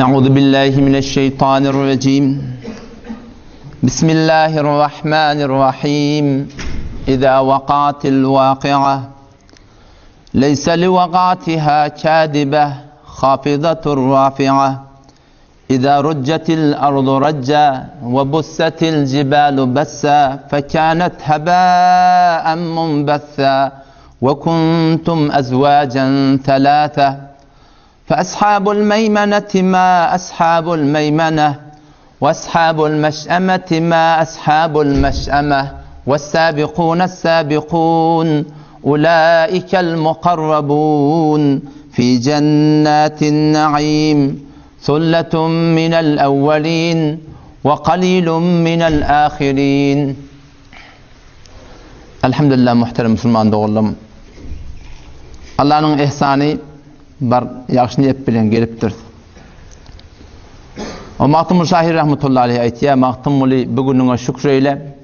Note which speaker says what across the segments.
Speaker 1: أعوذ بالله من الشيطان الرجيم بسم الله الرحمن الرحيم إذا وقعت الواقعة ليس لوقعتها كاذبة خافضة رافعة إذا رجت الأرض رجا وبست الجبال بسا فكانت هباء منبثا وكنتم أزواجا ثلاثة فأصحاب الميمنة ما أصحاب الميمنة وأصحاب المشأمة ما أصحاب المشأمة والسابقون السابقون أولئك المقربون في جنات النعيم ثلة من الأولين وقليل من الآخرين. الحمد لله محترم مسلمان doğullum. Allah'ın ihsanı bar yaxşı niyet bilen gelipdir. O Maktum Şahir rahmetullahi aleyhi aytiya Maktum muli bugününe şükreyle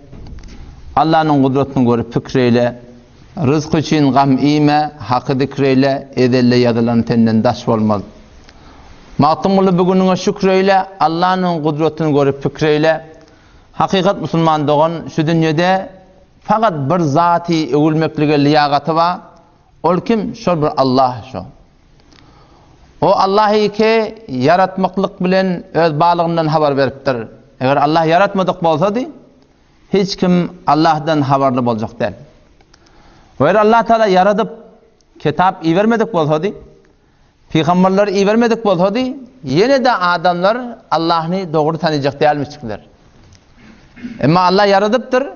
Speaker 1: Allah'ın kudretini görüp fikreyle rızk için gam ime hakkı dikreyle edelle yadılan tenden daş olmaz. Maktum muli bugününe şükreyle Allah'ın kudretini görüp fikreyle hakikat Müslüman doğan şu dünyada fakat bir zati övülmeklige liyagatı var. Ol kim? Şol bir Allah şu. O Allah'ı ki yaratmaklık bilen öz bağlığından haber veriptir. Eğer Allah yaratmadık bolsa di, hiç kim Allah'dan haberli olacak değil. Eğer Allah Teala yaratıp kitap iyi vermedik bolsa di, peygamberler iyi vermedik bolsa di, yine de adamlar Allah'ını doğru tanıyacak değilmişler. Ama Allah yaratıptır.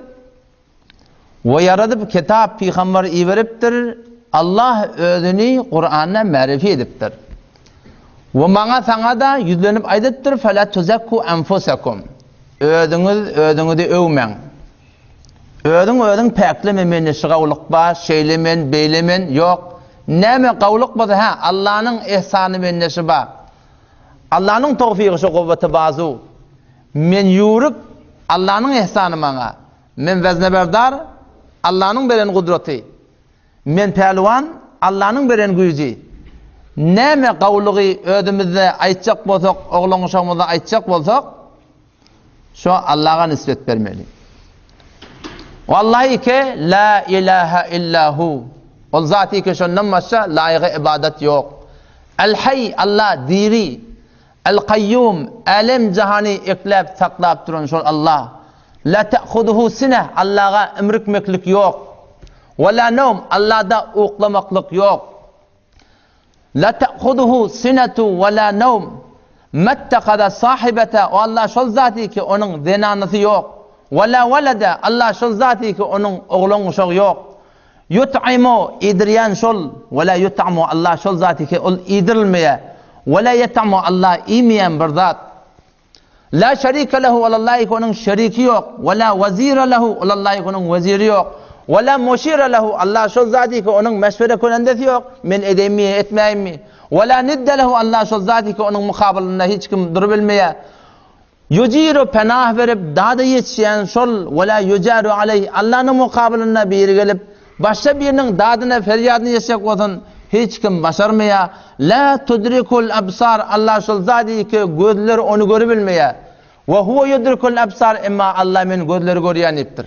Speaker 1: Ve yaratıp kitap peygamber iyi veriptir. Allah özünü Kur'an'a marifi ediptir. Ve bana sana da yüzlenip aydıttır. فَلَا تُزَكُّوا أَنْفُسَكُمْ Ödünü de övmen. Ödün peklememen, şıgavlık ba, şeylemen, beylemen yok. Neme kavlık ba da Allah'ın ihsanı men neşi ba. Allah'ın tevfiki şu kuvveti bazı. Men yürüp Allah'ın ihsanı bana. Men vezneberdar Allah'ın beren kudreti. Men pehlivan Allah'ın beren gücü. Neme kavluğu ödümüzde aytacak bolsak, oğlun uşağımızda aytacak bolsak, şu Allah'a nispet vermeli. Vallahi ki la ilahe illahu. O zati ki şundan başka layığı ibadet yok. El hay Allah diri. El kayyum alem cihani eklep saklap duran şu Allah. La te'khuduhu sine Allah'a emrikmeklik yok. Ve la nevm Allah'da uklamaklık yok. La te'khuduhu sinetu ve la nevm mettekada sahibete o Allah şol zati ki onun zenanısı yok. Ve la velede Allah şol zati ki onun oğlun uşağı yok. Yut'imu idriyan şol ve la yut'amu Allah şol zati ki ol idrilmeye ve la yet'amu Allah imeyen bir zat. La şerike lehu ve Allah'ı ki onun şeriki yok. Ve la vezire lehu ve Allah'ı ki onun veziri yok. Ve la muşire lehu Allah şol zati ki onun meşvere konendesi yok. Men edeyim mi etmeyeyim mi? Ve la nidde lehu Allah şol zati ki onun mukabilinde hiç kim durabilmeye. Yuciru penah verip dağda yetişen şol ve la yucaru aleyh Allah'ın mukabilinde bir gelip başka birinin dağdına feryadını yaşayacak olsun hiç kim başarmaya. La tudrikul absar Allah şol zati ki gözler onu görebilmeye. Ve huve yudrikul absar imma Allah men gözleri göreyen iptir.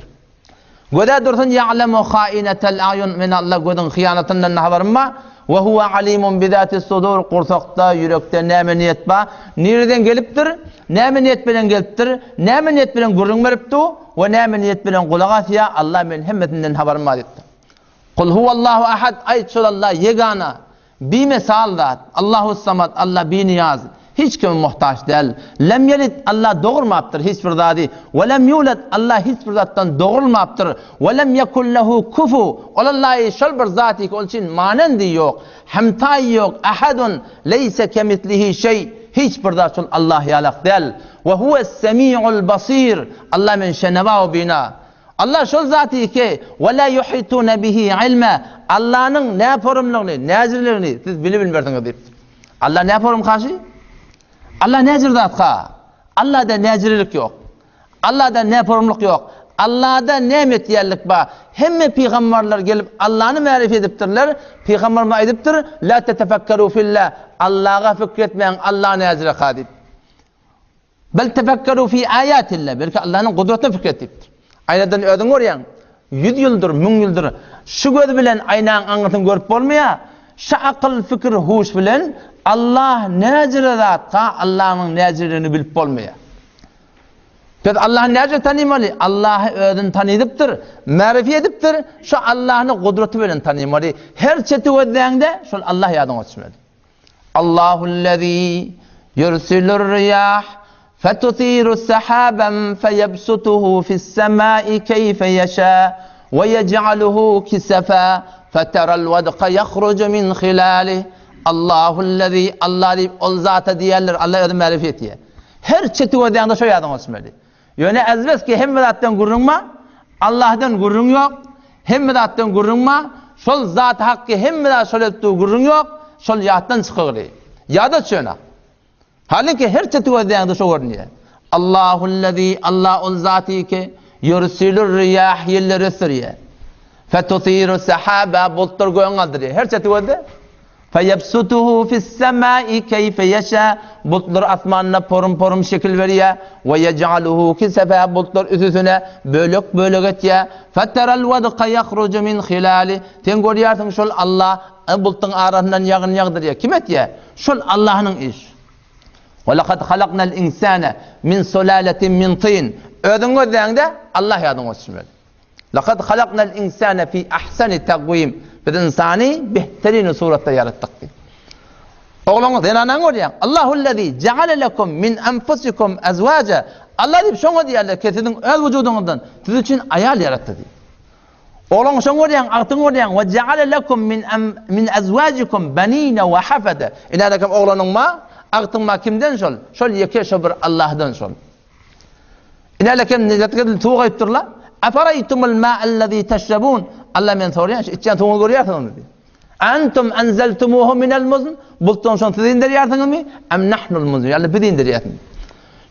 Speaker 1: Göde dursun ya'lemu khainetel ayun min Allah gödün hıyanatından haber ma ve huve alimun bizatis sudur kursakta yürekte näme niyet ba nereden geliptir näme niyet bilen geliptir näme niyet bilen gurrun beripti ve näme niyet bilen kulak asya Allah men hemmetinden haber ma dedi. Kul huvallahu ahad ayet Allah yegana bir misal zat Allahu samad Allah bir niyaz hiç kim muhtaç değil. Lem yelid Allah doğurmaptır hiçbir zati. Ve lem yulad Allah hiçbir zattan doğurmaptır. Ve lem yekun lehu kufu. Olallahi şol bir zati ki olçin manendi yok. Hemtay yok. Ahadun leyse kemitlihi şey. Hiçbir zat şol Allah yalak değil. Ve huves semi'ul basir. Allah men şeneva bina. Allah şol zati ki ve la yuhitune bihi ilme. Allah'ın ne forumluğunu, nezirlerini siz bilmerdiniz deyip. Allah ne forum karşı? Allah nezir zatka. Allah'da nezirlik yok. Allah'da ne forumluk yok. Allah'da nemet yerlik ba. Hemme peygamberler gelip Allah'ını marif ediptirler. Peygamber ma ediptir. La tetefekkeru fillah. Allah'a fikretmeyin. Allah'ın ezre kadip. Bel tefekkeru fi ayatillah. Belki Allah'ın kudretine fikretiptir. Aynadan ödün oryan. 100 yıldır, 1000 yıldır. Şu göz bilen aynanın anlatını görüp olmaya. Şu akıl, fikir, huş bilen Allah nezire zatta Allah'ın nezirini bilip olmaya. Biz Allah'ın nezire tanımalı. Allah'ı ödün tanıdıptır. Marifi ediptir. Şu Allah'ın kudreti bilen tanımalı. Her çeti ödüğünde şu Allah yadın olsun. Allahullezî yursilur riyah فَتُثِيرُ السَّحَابًا فَيَبْسُطُهُ فِي السَّمَاءِ كَيْفَ يَشَاءُ وَيَجْعَلُهُ كِسَفًا فَتَرَى الْوَدْقَ يَخْرُجُ مِنْ خِلَالِهِ اللّٰهُ الَّذ۪ي Allah deyip ol zata diyerler. Allah ödü marifet diye. Her çeti ödeyende şu yadım olsun böyle. Yani ezbez ki hem vedattan gurrunma, Allah'tan gurrun yok. Hem vedattan gurrunma, şol zat hakkı hem vedat şol ettiği gurrun yok. Şol yattan çıkıyor. Yadı şöyle. Halbuki her çeti ödeyende şu görünüyor. Allahullezî Allah ol zati ki yursilur riyah yelleri sürüyor. Fetuthiru sahaba bulutlar göğün aldırıyor. Her çeti öde. Feyebsutuhu fissemâi keyfe yeşâ. Bulutlar asmanına porum porum şekil veriyor. Ve yec'aluhu kisefe. Bulutlar üstüne bölük bölük etiyor. Fetterel vedqa yahrucu min hilâli. Sen görüyorsun şol Allah bulutun arasından yağın yağdırıyor. Kim etiyor? Şol Allah'ın iş. وَلَقَدْ خَلَقْنَا الْاِنْسَانَ مِنْ سُلَالَةٍ مِنْ طِينَ Ödün ödeyende Allah yadın olsun böyle. لَقَدْ خَلَقْنَا الْاِنْسَانَ فِي اَحْسَنِ تَقْوِيمٍ Biz insani behterin surette yarattık. Oğlunuz denanan oraya. Allahullezî ceale lekum min enfusikum ezvâce. Allah deyip şunu diyorlar ki sizin öz vücudunuzdan siz için ayal yarattı diyor. Oğlunuz şunu oraya, altın oraya. Ve ceale lekum min ezvâcikum benîne ve hafede. İnadakım oğlunun ma? Aqtınma kimden şol? Şol yeke şobur Allah'dan şol. İnalekem nezatkadil tuğayıp ayıptırla. Afaraytumul ma'allezî teşrebûn. Allah men soruyor. İçen tuğu görüyorsunuz diyor. Antum enzeltumuhu minel muzn. Bultun şon siz indiriyorsunuz mu? Em nahnul muzn. Yani biz indiriyorsunuz.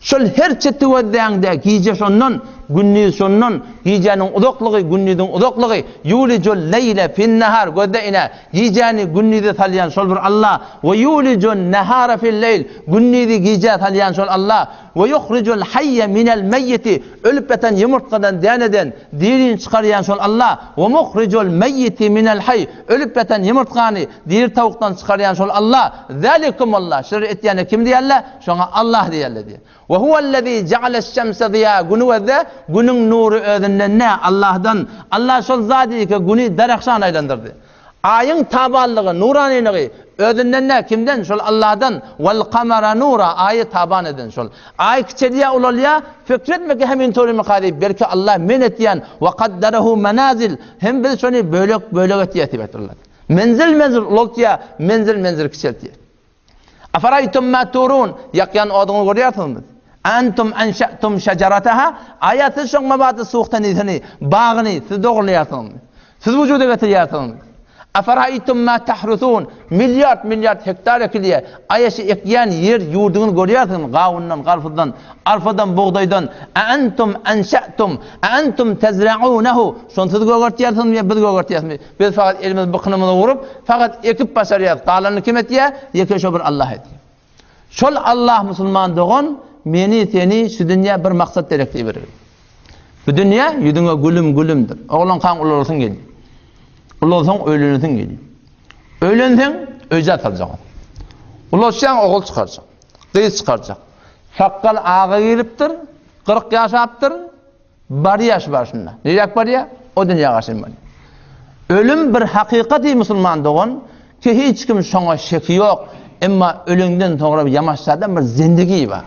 Speaker 1: Şol her çeti ödeyende giyce şondan, günni şondan, giycenin udokluğu, günnidin udokluğu, yulicul leyle fin nehar gödeyine, giyceni günnidi talyan şol bir Allah, ve yulicul nehara fil leyl, günnidi giyce talyan şol Allah, ve yuhricul hayye minel meyyiti, ölüp beten yumurtkadan deneden, dirin çıkaryan şol Allah, ve muhricul meyyiti minel hay, ölüp beten yumurtkanı, dir tavuktan çıkaryan şol Allah, zalikum Allah, şer etiyene kim diyerler? Şona Allah diyerler diye. Ve huvellezî ceale'ş-şemse ziyâ günüvede günün nuru ödünden ne Allah'dan Allah şol zadi ki günü darakşan aylandırdı. Ayın tabanlığı, nuraniliği ödünden ne kimden? Şol Allah'dan. Vel kamera nura ayı taban eden şol. Ay kiçediye ulalya fikretme ki hemin tori mukadib. Belki Allah men etiyen ve kadderehu menazil. Hem biz şunu bölük bölük etiyeti betirler. Menzil ulakya menzil kiçeltiye. Afaraytum ma turun yakyan odunu görüyorsunuz. Antum enşa'tum şecerataha ayatı şoň mabaty suwuktan izini bağını siz doğrulayarsınız. Siz vücuda getiriyorsunuz. Afaraytum ma tahrusun milyar hektar ekiliye ayaşı ekyen yer yurdunu görüyorsunuz. Gawundan, garfıdan, arfadan, buğdaydan. Antum enşa'tum antum tezra'unehu şoň siz gögertiyorsunuz ya biz gögertiyorsunuz. Biz fakat elimiz bıkınımızı vurup fakat ekip başarıyoruz. Qalanı kim etiye? Yeke şobur Allah etiye. Şol Allah musulman doğan meni seni şu dünya bir maksat direkti verir. Bu dünya yüzüne gülümdür. Oğlan kan ulaşsın geliyor. Ulaşsın ölünüsün geliyor. Ölünsen öcet alacaksın. Ulaşsan oğul çıkaracak. Kız çıkaracak. Şakkal ağa giriptir. 40 yaş yaptır. Bari yaş var şunda. Nereye var ya? O dünya karşıyım var. Ölüm bir hakikati musulman doğan ki hiç kim şuna şeki yok. Ama ölümden sonra bir yamaçlardan bir zindagi var.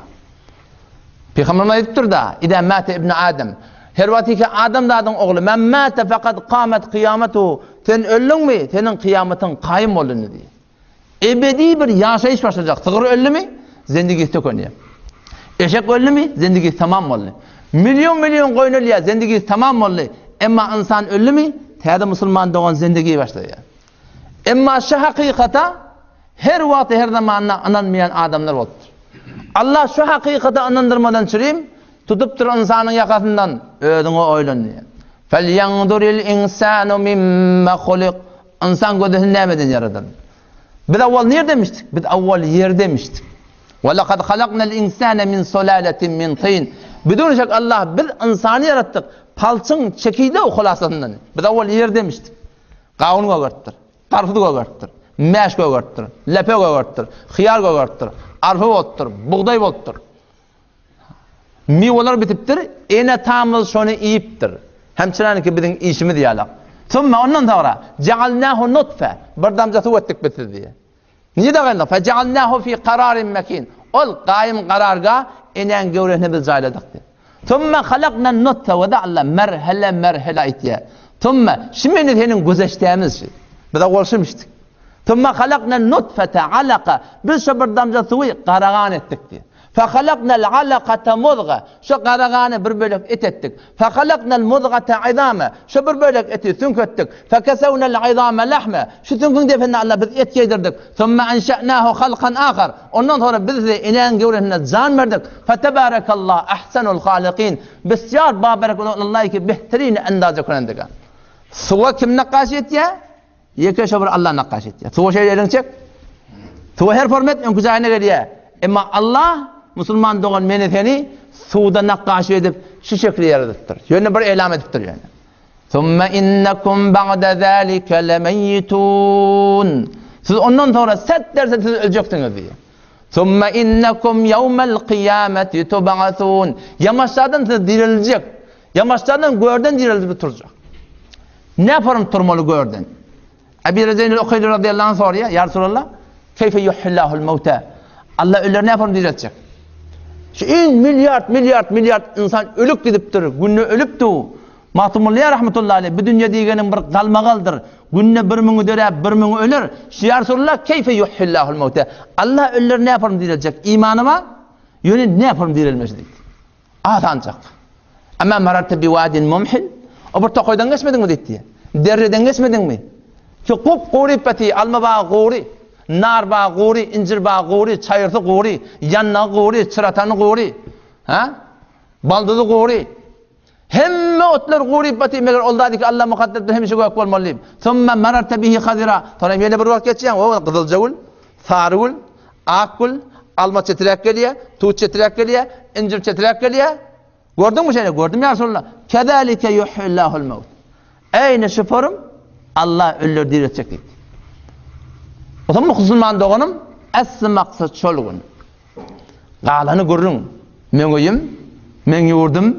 Speaker 1: Peygamber ayıptır da İde mâte ibn Adem her vakti ki Adem dağın oğlu men mâte fakat kâmet kıyametu sen öldün mü? Senin kıyametin kayım olduğunu diye. Ebedi bir yaşayış başlayacak. Sığır öldü mü? Zindagi tükönüyor. Eşek öldü mü? Zindagi tamam oldu. Milyon koyun ölüyor. Zindagi tamam oldu. Ama insan öldü mü? Teyde Müslüman doğan zindagi başlıyor. Ama şu hakikata her vakti her zaman anlanmayan adamlar oldu. Allah şu hakikati anlandırmadan çürüyüm, tutup dur insanın yakasından ödüňe oýlan diye. Felyanzuril insanu mimma khuliq. İnsan gözünden nämeden yaradyldy? Biz awwal nerede demiştik? Biz awwal yer demiştik. Ve laqad halaqnal insana min sulalatin min tin. Bidun şek Allah biz insanı yarattık. Palçın çekide o hulasasından. Biz awwal yer demiştik. Qawun gogartdyr, qarfy gogartdyr, mäş gogartdyr, lepe gogartdyr, xiyar gogartdyr, arpa bolupdyr, buğday bolupdyr. Miwalar bitipdir, ene tamyl şonu iyipdir. Hemçinanki biziň işimiz ýalak. Sonra ondan sonra ja'alnahu nutfa, bir damja suw etdik bitir diye. Niye daganda? Fa ja'alnahu fi qararin makin. Ol qaýym qararga enen göwrehni biz jaýladyk diye. Sonra halaqna nutfa ve da'alla merhele aytýar. Sonra şimdi senin gözeştiğimiz biz de oluşmuştuk. Sonra halaqna nutfete alaqa biz şu bir damja suwy qaragan etdik diye. Fa halaqnal alaqata mudga şu qaragany bir bölek et etdik. Fa halaqnal mudgata izama şu bir bölek eti sünkettik. Fa kasawnal izama lahma şu sünkün defenle Allah biz et yedirdik. Sonra ansha'nahu halqan akhar. Ondan sonra biz de inen göwrehine can verdik. Fa tabarakallah ahsanul haliqin. Besyar babarakallah ki behterine andaza kunandik. Suwa kim naqaş etýär? Ýeke şobar Allah naqaş etýär. Suwa şeýlerin çek. Suwa her format en güzäline gelýär. Emma Allah musulman dogan meni seni suwda naqaş edip şu şekli yaradypdyr. Ýöne bir elam edipdir ýöne. Thumma innakum ba'da zalika lamayitun. Siz ondan sonra set derse siz öljeksiniz diýär. Thumma innakum yawmal qiyamati tub'atun. Yamaşlardan siz diriljek. Yamaşlardan görden dirilip turjak. Ne yaparım turmalı gördün? Ebi Rezeynül Ukhayli radıyallahu anh soruyor. Ya Resulallah, keyfe yuhillahul mevta? Allah ölüleri ne yaparım diyecek? Şu in milyard insan ölük gidiptir. Günne ölüptü. Matumulliya rahmetullahi aleyh. Bu dünya diyegenin bir kalmagaldır. Günne bir münü dörer, bir münü ölür. Ya Resulallah, keyfe yuhillahul mevta? Allah ölüleri ne yaparım diyecek? İmanı var. Yönü ne yaparım diyilmesi değil. Asancak. Ama mararta bi vadin mumhil. O bir tokoydan geçmedin mi dedi? Derreden geçmedin mi? Ki kup gori pati, alma bağı gori, nar bağı gori, incir bağı gori, çayırtı gori, yanna gori, çıratanı gori, baldıdı gori. Hemme otlar gori pati, meğer oldadı ki Allah mukadderdir hem işi göğük olmalıyım. Sonra mararta bihi khadira. Sonra yine bir vakit geçeceğim. O kızılcagul, sarıgul, akgul, alma çetirek geliyor, tuğ çetirek geliyor, incir çetirek geliyor. Gördün mü seni? Gördüm ya Resulullah. Kedalike yuhillahul mevt. Eyni şüpürüm Allah ölür diretecek dedi. O zaman musulman doğanım aslı maksat çoluğun. Qalanı görürün. Men oyum, men yurdum,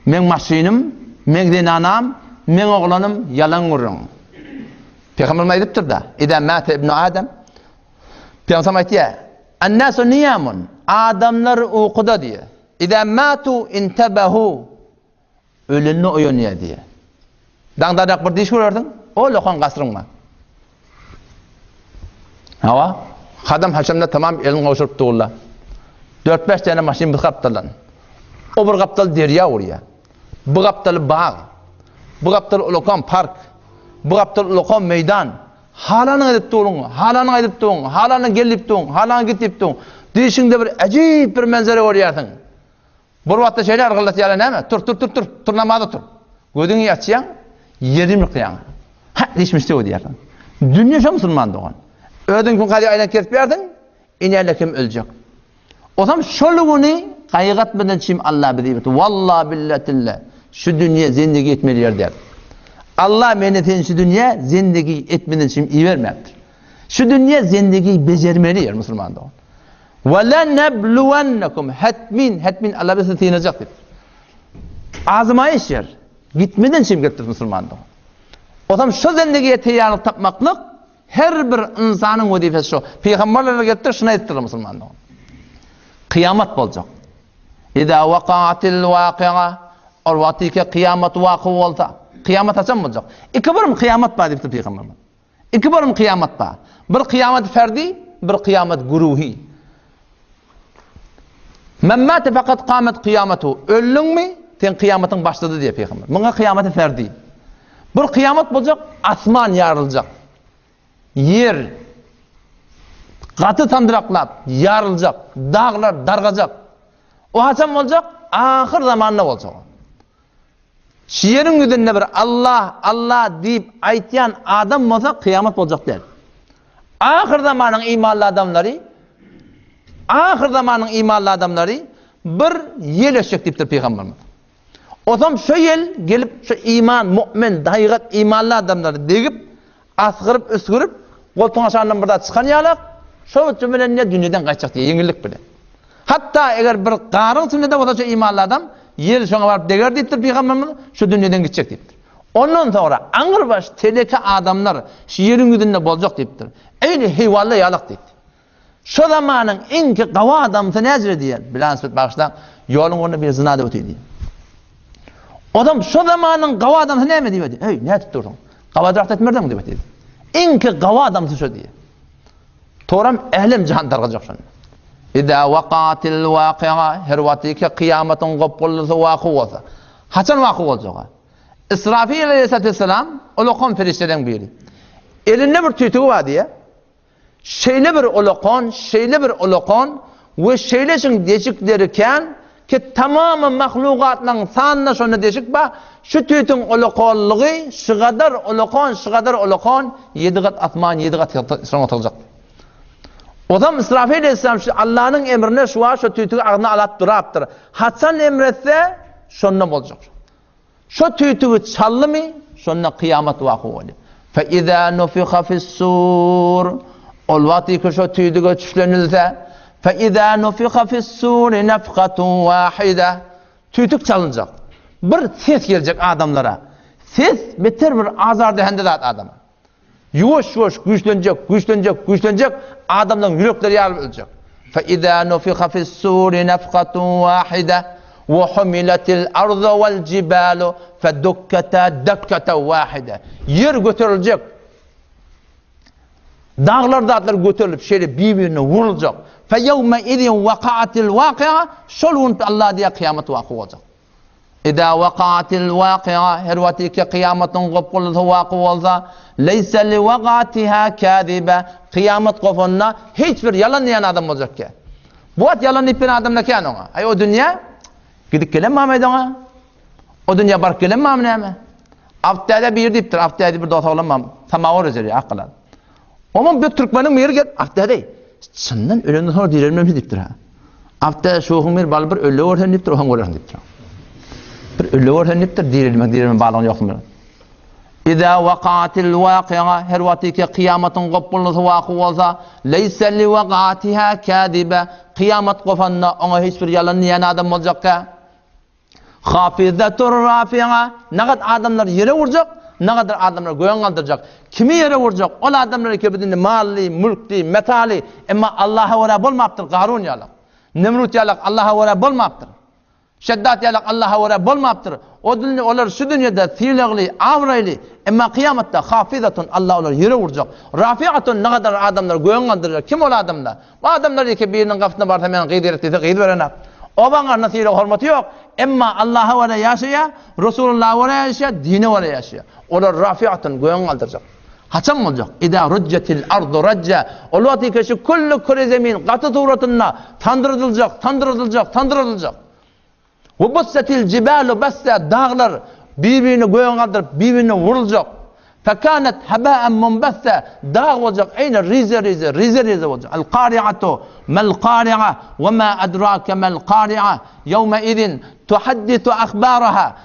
Speaker 1: men maşinim, men dinanam, men oğlanım yalan görürün. Peygamber ayıptır da. İza mâte ibn Adem. Peygamber ayıptır. Annâsu niyamun. Adamlar uykuda diye. İza matu intabahu. Ölünü uyanıyor diye. Dağdarak bir diş gördün. O lokan kasrınma. Hava. Hadam haşamda tamam elin koşurup tuğla. 4-5 tane maşin bir kaptalan. O bir kaptal derya oraya. Bu kaptal bağ. Bu kaptal lokan park. Bu kaptal lokan meydan. Halanı edip tuğun. Halanı edip tuğun. Halanı gelip tuğun. Halanı gitip tuğun. Dişinde bir acayip bir manzara görüyorsun. Bir vatta şeyler argılat yalan değil mi? Tur namazda tur. Gödüğünü yatsayan, yerini kıyan. Ha, değişmişti o diyorsun. Dünya şu musulman doğan. Ödün gün kadi aylan kesip verdin, inerle kim ölecek? O zaman şoluğunu kayıgatmadan çim Allah bilir. Vallahi billatillah, şu dünya zindagi etmeli yer der. Allah menetin şu dünya zindagi etmeden çim iyi vermektir. Şu dünya zindagi becermeli yer musulman doğan. وَلَنَبْلُوَنَّكُمْ Hetmin Allah bize tıyınacak. Azmayış yer. Gitmeden çim getir musulmanda. O zaman şu zendegiye teyarlık tapmaklık her bir insanın vazifesi şu. Peygamberler getir şuna ettirir musulmanda. Kıyamet olacak. İza vakaatil vakia or vatike kıyamet vakı olsa. Kıyamet açan olacak. İki birim kıyamet var deyip Peygamberler. İki birim kıyamet var. Bir kıyamet ferdi, bir kıyamet guruhi. Men mâte fakat kâmet kıyametu. Öldün mü? Sen kıyametin başladı diye Peygamber. Buna kıyameti ferdi. Bir kıyamet olacak, asman yarılacak. Yer katı tandıraklap yarılacak. Dağlar dargacak. O haçan olacak? ahir zamanında bolsa. Şiyerin yüzünde bir Allah deyip aytyan adam olsa kıyamet olacak der. Ahir zamanın imanlı adamları bir yel eşek deyiptir Peygamberimiz. O zaman şu yel gelip şu iman, mümin, dahigat imanlı adamları deyip asgırıp üskürüp koltuğun aşağından burada çıkan yalak şu cümlenin ne dünyadan kaçacak diye yengillik bile. Hatta eğer bir qarın sünnete olsa şu imanlı adam yer şuna varıp deger deyiptir Peygamberimiz şu dünyadan gidecek deyiptir. Ondan sonra angırbaş teleke adamlar şu yerin yüzünde bolacak deyiptir. Eyni heyvallı yalak deyiptir. Şu zamanın en ki qava adamı nezir diyen bilen süt bağışta yolun onu bir zınada öteydi. Adam şu zamanın qava adamı ne mi diyor? Hey ne tutturdun? Qava dört etmerdin mi diyor? En ki qava adamı şu diye. Toram ehlim cihan dargacak şunu. İza vaqatil vaqi'a her vakti kıyametin qopullusu vaqı olsa. Haçan vaqı olacak? İsrafil aleyhisselam uluqon ferişteden biri. Elinde bir tüytüğü var diye. Şeyle bir uluqon ve şeyleşin deşiklerken ki tamamı mahlukatların sanına şunu deşik ba şu tüytün uluqonluğu şu kadar uluqon 7 kat atman 7 kat sonra atılacak. O zaman İsrafil aleyhisselam Allah'ın emrine şu tüytüğü ağzına alıp duraptır. Hasan emretse şununla olacak. Şu tüytüğü çallı mı şununla kıyamet vakı oluyor. فَاِذَا نُفِخَ فِي السُّورِ ol vakti ki şu tüytüğü çüşlenilse فَاِذَا نُفِخَ فِي السُّورِ نَفْخَةٌ وَاحِدَةٌ tüytük çalınacak. Bir ses gelecek adamlara. Ses biter bir azar dehendedat adama. Yuvaş güçlenecek. Adamların yürekleri yarılacak. فَاِذَا نُفِخَ فِي السُّورِ نَفْخَةٌ وَاحِدَةٌ وَحُمِلَتِ الْأَرْضُ وَالْجِبَالُ فَدُكَّتَا دَكَّةً وَاحِدَةً yer götürülecek. Dağlar dağlar götürülüp şöyle birbirine vurulacak. فَيَوْمَ اِذٍ وَقَعَتِ الْوَاقِعَةِ şolun Allah diye kıyamet vakı olacak. اِذَا وَقَعَتِ الْوَاقِعَةِ her vakti ki kıyametin kopulduğu vakı olsa لَيْسَ لِوَقَعَتِهَا كَاذِبَةً kıyamet kopununa hiçbir yalanlayan adam olacak ki. Bu at yalanlayıp bir adamla ki ona. Ay o dünya gidip gelen mi Ahmet ona? O dünya bark gelen mi Ahmet? Haftada bir deyiptir. Haftada bir dota olamam. Tamavur üzeri akılan. Ama bir Türkmenin bir gel haftada değil. Senden ölenden sonra dilerim deyiptir ha. Haftada şoğun bir bal bir ölü orhan deyiptir. Ohan orhan deyiptir. Bir ölü orhan deyiptir. Dilerim balığın yok mu? İza vaqatil vaqi'a her vakti ki kıyametin kopulması vakı olsa leyse li vaqatiha kadibe kıyamet kopanına ona hiçbir yalanlayan adam olacak ki hafizatur rafi'a ne kadar adamlar yere vuracak ne kadar adamlar göğen kaldıracak kimi yere vuracak o adamlar kebedinde malli mülkli metali ama Allah'a vara bulmaptır Qarun yalak Nemrut yalak Allah'a vara bulmaptır Şeddat yalak Allah'a vara bulmaptır o dünya onlar şu dünyada silagli avraylı ama kıyamette hafizatun Allah onlar yere vuracak rafi'atun ne kadar adamlar göğen kaldıracak kim o adamlar bu adamlar ki birinin kafasına barsa men gıydir ettiği gıydır verene o bana nasıl hürmeti yok ama Allah'a vara yaşaya Resulullah'a vara yaşaya dine vara yaşaya onlar rafi'atun göğen kaldıracak haçan mı olacak İda rüccetil ardu racca o vakti ki şu kullu kure zemin katı tuğratına tandırılacak ve bussetil cibalu besse dağlar birbirini göğen kaldırıp birbirine vurulacak. Fekanet haba'en munbesse dağ olacak. Aynı rize olacak. El-qari'atu mel-qari'a ve ma adrake mel-qari'a yevme idin tuhadditu akhbaraha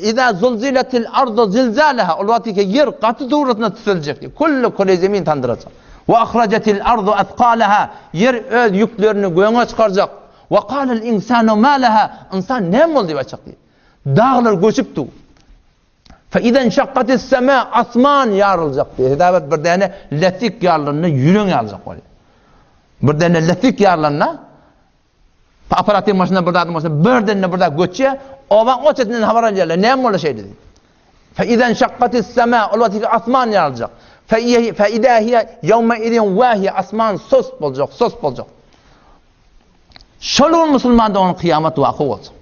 Speaker 1: İza zulziletil ardu zilzalaha o vakti ki yer katı tuğratına tütülecek. Kullu kule zemin tandıracak. Ve akhracetil ardu athqalaha yer öz yüklerini göğe çıkaracak. وقال الإنسان ما لها insan ne oldu diye açıklıyor. Dağlar göçüptü. فإذا انشقت السماء asman yarılacak diye. Hedabet bir tane letik yarlarına yürün yarılacak var. Bir tane letik yarlarına aparatif maşına burada bir tane burada göçe o çetinden haber alıyorlar. Ne oldu şey dedi. فإذا انشقت السماء o vakti asman yarılacak. فإذا هي يومئذ واهية asman sos olacak. Şolun Müslüman da onun kıyamet vakı olsun.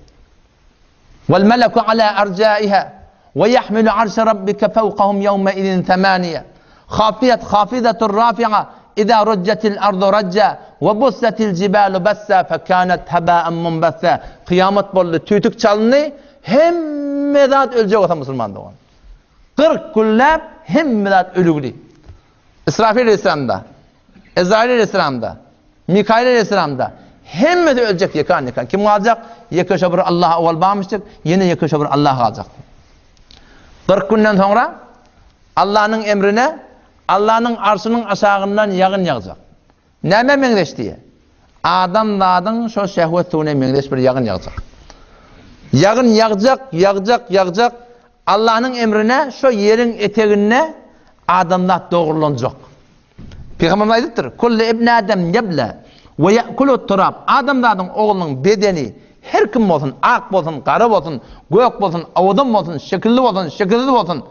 Speaker 1: Vel meleku ala ercaiha ve yahmilu arşe rabbike fevkahum yevme idin temaniye. Hafizatur rafi'a İza rujjatil ardu rajja ve bussatil jibalu bassa fekanet haba'an munbassa. Kıyamet boldy, tütük çalındy, hemme zat ölecek olsa musulman dogan. 40 kullab hemme zat ölügli. İsrafil aleyhisselamda, Ezrail aleyhisselamda, Mikail aleyhisselamda hemme de ölecek yakan. Kim kalacak? Yekşe bir Allah'a ol bağmıştık, yine yekşe bir Allah'a kalacak. 40 günden sonra Allah'ın emrine, Allah'ın arşının aşağından yağın yağacak. Neme mengleş diye? Adam dağdın şu şehvet tuğune mengleş bir yağın yağacak. Yağın yağacak. Allah'ın emrine şu yerin eteğine adamlar doğrulanacak. Peygamber ayettir. Kullu ibn Adem yebla ve ya'kulu turab. Adam dağdın oğlunun bedeni her kim olsun, ak olsun, qara olsun, gök olsun, avudun olsun, şekilli olsun, şekilsiz olsun,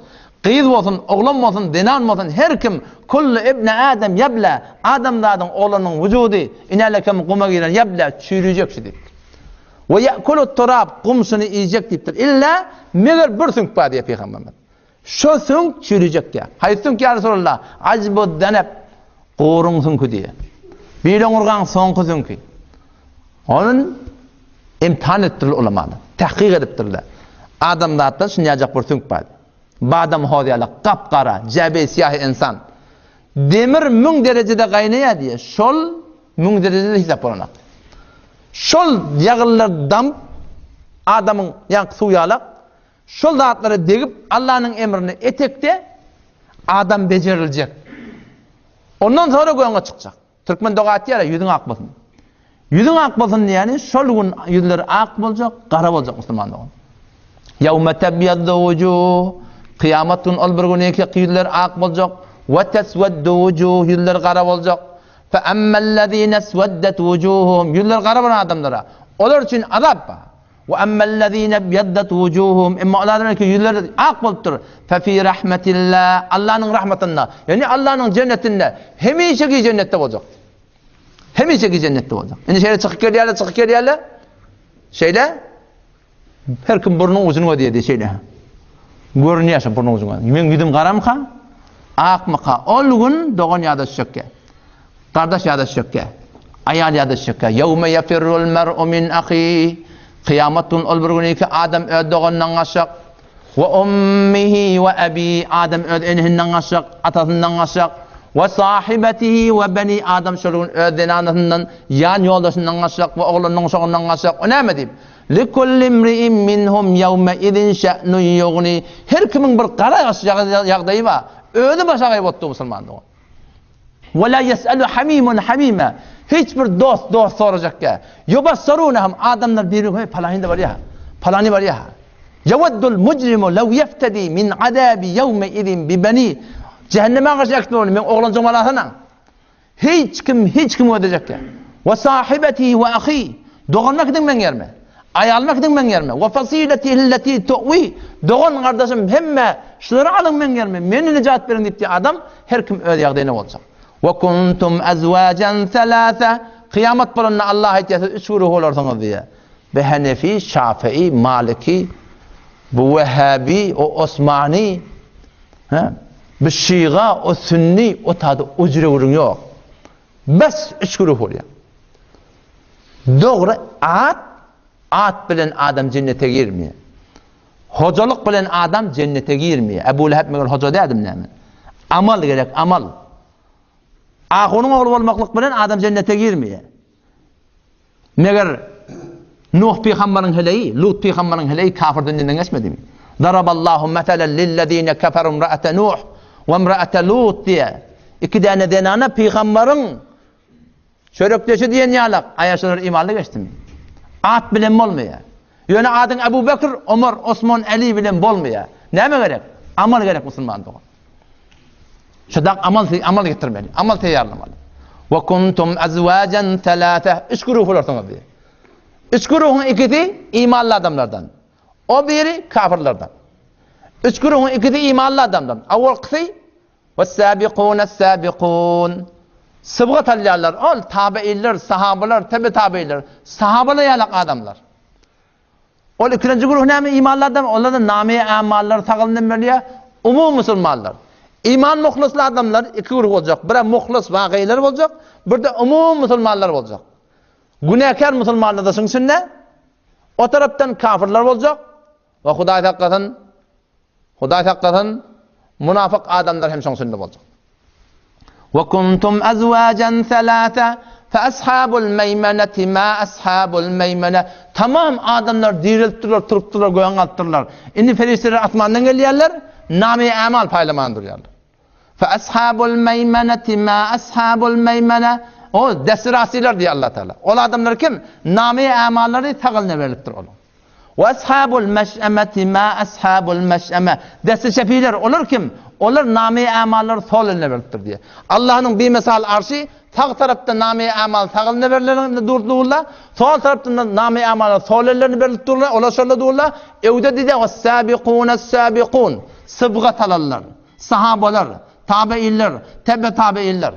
Speaker 1: qıyız olsun, oğlan olsun, dinan olsun, her kim kullu ibn Adem yebla. Adam dağdın oğlunun vücudu inalekem kuma girer yebla çürüyecek dedi. Ve ya'kulu turab kumsunu yiyecek deyiptir. İlla meğer bir sünk var diye Peygamber. Şu sünk çürüyecek ya. Hayır sünk ya Resulullah. Acbu denep qorun sünku diye. Bilen urgan sonku sünku. Onun imtihan ettiril ulamalı. Tahqiq ediptirler. Adam zatda şunyacak bir sünk var. Badam hodiyala qapqara, jabe siyah insan. Demir 1000 derecede qaynaya diye. Şol 1000 derecede hesap olanak. Şol yağıllar damp adamın yank suyalak şol zatları degip Allah'ın emrini etekte adam becerilecek. Ondan sonra göğe çıkacak. Türkmen doğa ya yüzün ak bolsun. Yüzün ak bolsun yani şol gün yüzleri ak bolacak, qara bolacak Müslümanlar. Yevme tebyaddu vujuh kıyamet gün ol bir gün ki yüzler ak bolacak ve tesveddu vujuh yüzler qara bolacak. فَأَمَّا الَّذ۪ينَ اسْوَدَّتْ وُجُوهُهُمْ Yüzler qara bolan adamlara. Onlar için azap var. وَأَمَّا الَّذ۪ينَ بْيَدَّتْ وُجُوهُهُمْ Emma onlardan ki yüzler ak boluptur. فَفِي رَحْمَةِ اللّٰهِ Allah'ın rahmetinde. Yani Allah'ın cennetinde. Hemişeki cennette olacak. Hemişeki cennette olacak. Yani şöyle çıkıp geliyorlar. Şeyle her kim burnun uzunu diye şeyle. Görünüyorsa burnun uzunu. Men yüzüm qaram ka? Ak mı ka? Ol gün doğan yada şökke. Kardeş ya da şökke, ayal ya da şökke. Yevme yefirrul mer'u min ahi. Kıyametun ol bir günü ki Adam ödüğünden aşak. Ve ummihi ve abi. Adam ödüğünden aşak, atasından aşak. Ve sahibetihi ve beni Adam şolun ödüğünden yan yoldaşından aşak ve oğlundan soğundan aşak. O ne mi diyeyim? Likulli imri'in minhum yevme idin şe'nun yugni. Her kimin bir kara yağdayı var. Ödü başa kaybettiği Müslümanlığı. وَلَا يَسْأَلُ حَمِيمٌ حَمِيمًا Hiçbir dost soracak ya. يُبَصَّرُونَهُمْ Adamlar birbirine falani de var ya. Falani var ya. يَوَدُّ الْمُجْرِمُ لَوْ يَفْتَدِي مِنْ عَذَابِ يَوْمَ اِذٍ بِبَنِي Cehenneme karşı ektim onu. Ben oğlan cumalasına. Hiç kim ödeyecek ya. وَصَاحِبَتِهِ وَأَخِي Doğanmak edin ben yerme. Ayalmak edin ben yerme. وَفَصِيلَتِهِ الَّتِي تُعْوِي Doğan kardeşim hemme şunları alın ben yerme. Beni necat verin deyip adam her kim öde yağdığına olacak. وَكُنْتُمْ أَزْوَاجًا ثَلَاثًا Kıyamet balınına Allah ihtiyacı 3 grup olursunuz diye. Be Hanefi, Şafii, Maliki, bu Vehhabi, o Osmani, bu Şiğa, o Sünni, o tadı ucru yok. Bes 3 grup oluyor. Doğru at bilen adam cennete girmiyor. Hocalık bilen adam cennete girmiyor. Ebu Leheb meğer hoca dedim ne mi? Amal gerek, amal. Ahunun oğlu olmaklık bilen adam cennete girmiyor. Meğer Nuh peygamberin heleyi, Lut peygamberin heleyi kafir dünyadan geçmedi mi? Daraballahu meselen lillezine keferu imra'ate Nuh ve imra'ate Lut diye. İki tane denana peygamberin çörükleşi diyen yalak. Ayaşlar imanlı geçti mi? At bilen olmuyor. Yani adın Ebu Bekir, Ömer, Osman, Ali bilen olmuyor. Ne mi gerek? Amal gerek Müslüman doğru. Şudak amal getirmeli. Amal teyarlamalı. Ve kuntum azvacan thalatha. 3 grup olursunuz diye. 3 grubun ikisi imanlı adamlardan. O biri kafirlerden. 3 grubun ikisi imanlı adamlardan. Avval kısı ve sabiqun. Sıbgat aliyarlar. Ol tabi'iller, sahabeler, tabi'iller. Sahabeler yalak adamlar. Ol ikinci grup ne mi imanlı adam? Onlardan nami amallar takılından veriyor. Umum Müslümanlar. İman muhlisli adamlar iki grup olacak. Biri muhlis vaqiyler olacak, bir de umum musulmanlar olacak. Günahkar musulmanlar da şunsunne, o taraftan kafirler olacak ve Huday hakkatan münafık adamlar hem şunsunne olacak. Ve kuntum azwajan thalatha fa ashabul meymeneti ma ashabul meymene. Tamam adamlar dirilip turuptular, goyan altırlar. İndi ferişteler atmandan gelýärler, nami amal paylamandır yerler. Fa ashabul meymeneti ma ashabul meymene. O desirasiler diye Allah Teala. O adamlar kim? Nami amalları tağılına veriliptir oğlum. Ve ashabul meş'emeti ma ashabul meş'eme. Desi şefiler olur kim? Olur nami amalları sol eline veriliptir diye. Allah'ın bir misal arşı sağ tarafta nami amal tağılına verilerini durduğunda, sol tarafta nami amalları sol ellerini veriliptirler. Ola şöyle dururlar. Evde dedi o sabiqun. Sıbgat alallar. Sahabalar, tabi'iller, tabi'iller.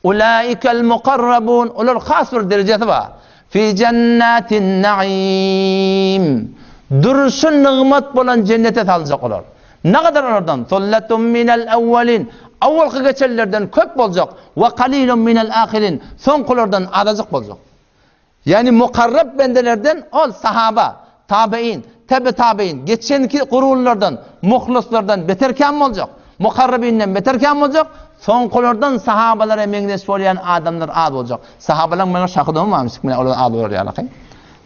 Speaker 1: Ulaikel mukarrabun. Onlar khas bir derecesi var. Fi cennetin naim. Dursun nimet bolan cennete salacak olar. Ne kadar oradan? Sullatun minel evvelin. Avvalki geçerlerden köp olacak. Ve kalilun minel ahirin. Son kullardan azıcık olacak. Yani mukarrab bendelerden ol sahaba, tabi'in, tabi'in. Geçenki kurullardan, muhlislardan beterken olacak. Mukarrabinden beterken olacak. Son kullardan sahabalara mengdes olayan adamlar ad olacak. Sahabalar bana şakıda olmamıştık. Ad olur ya.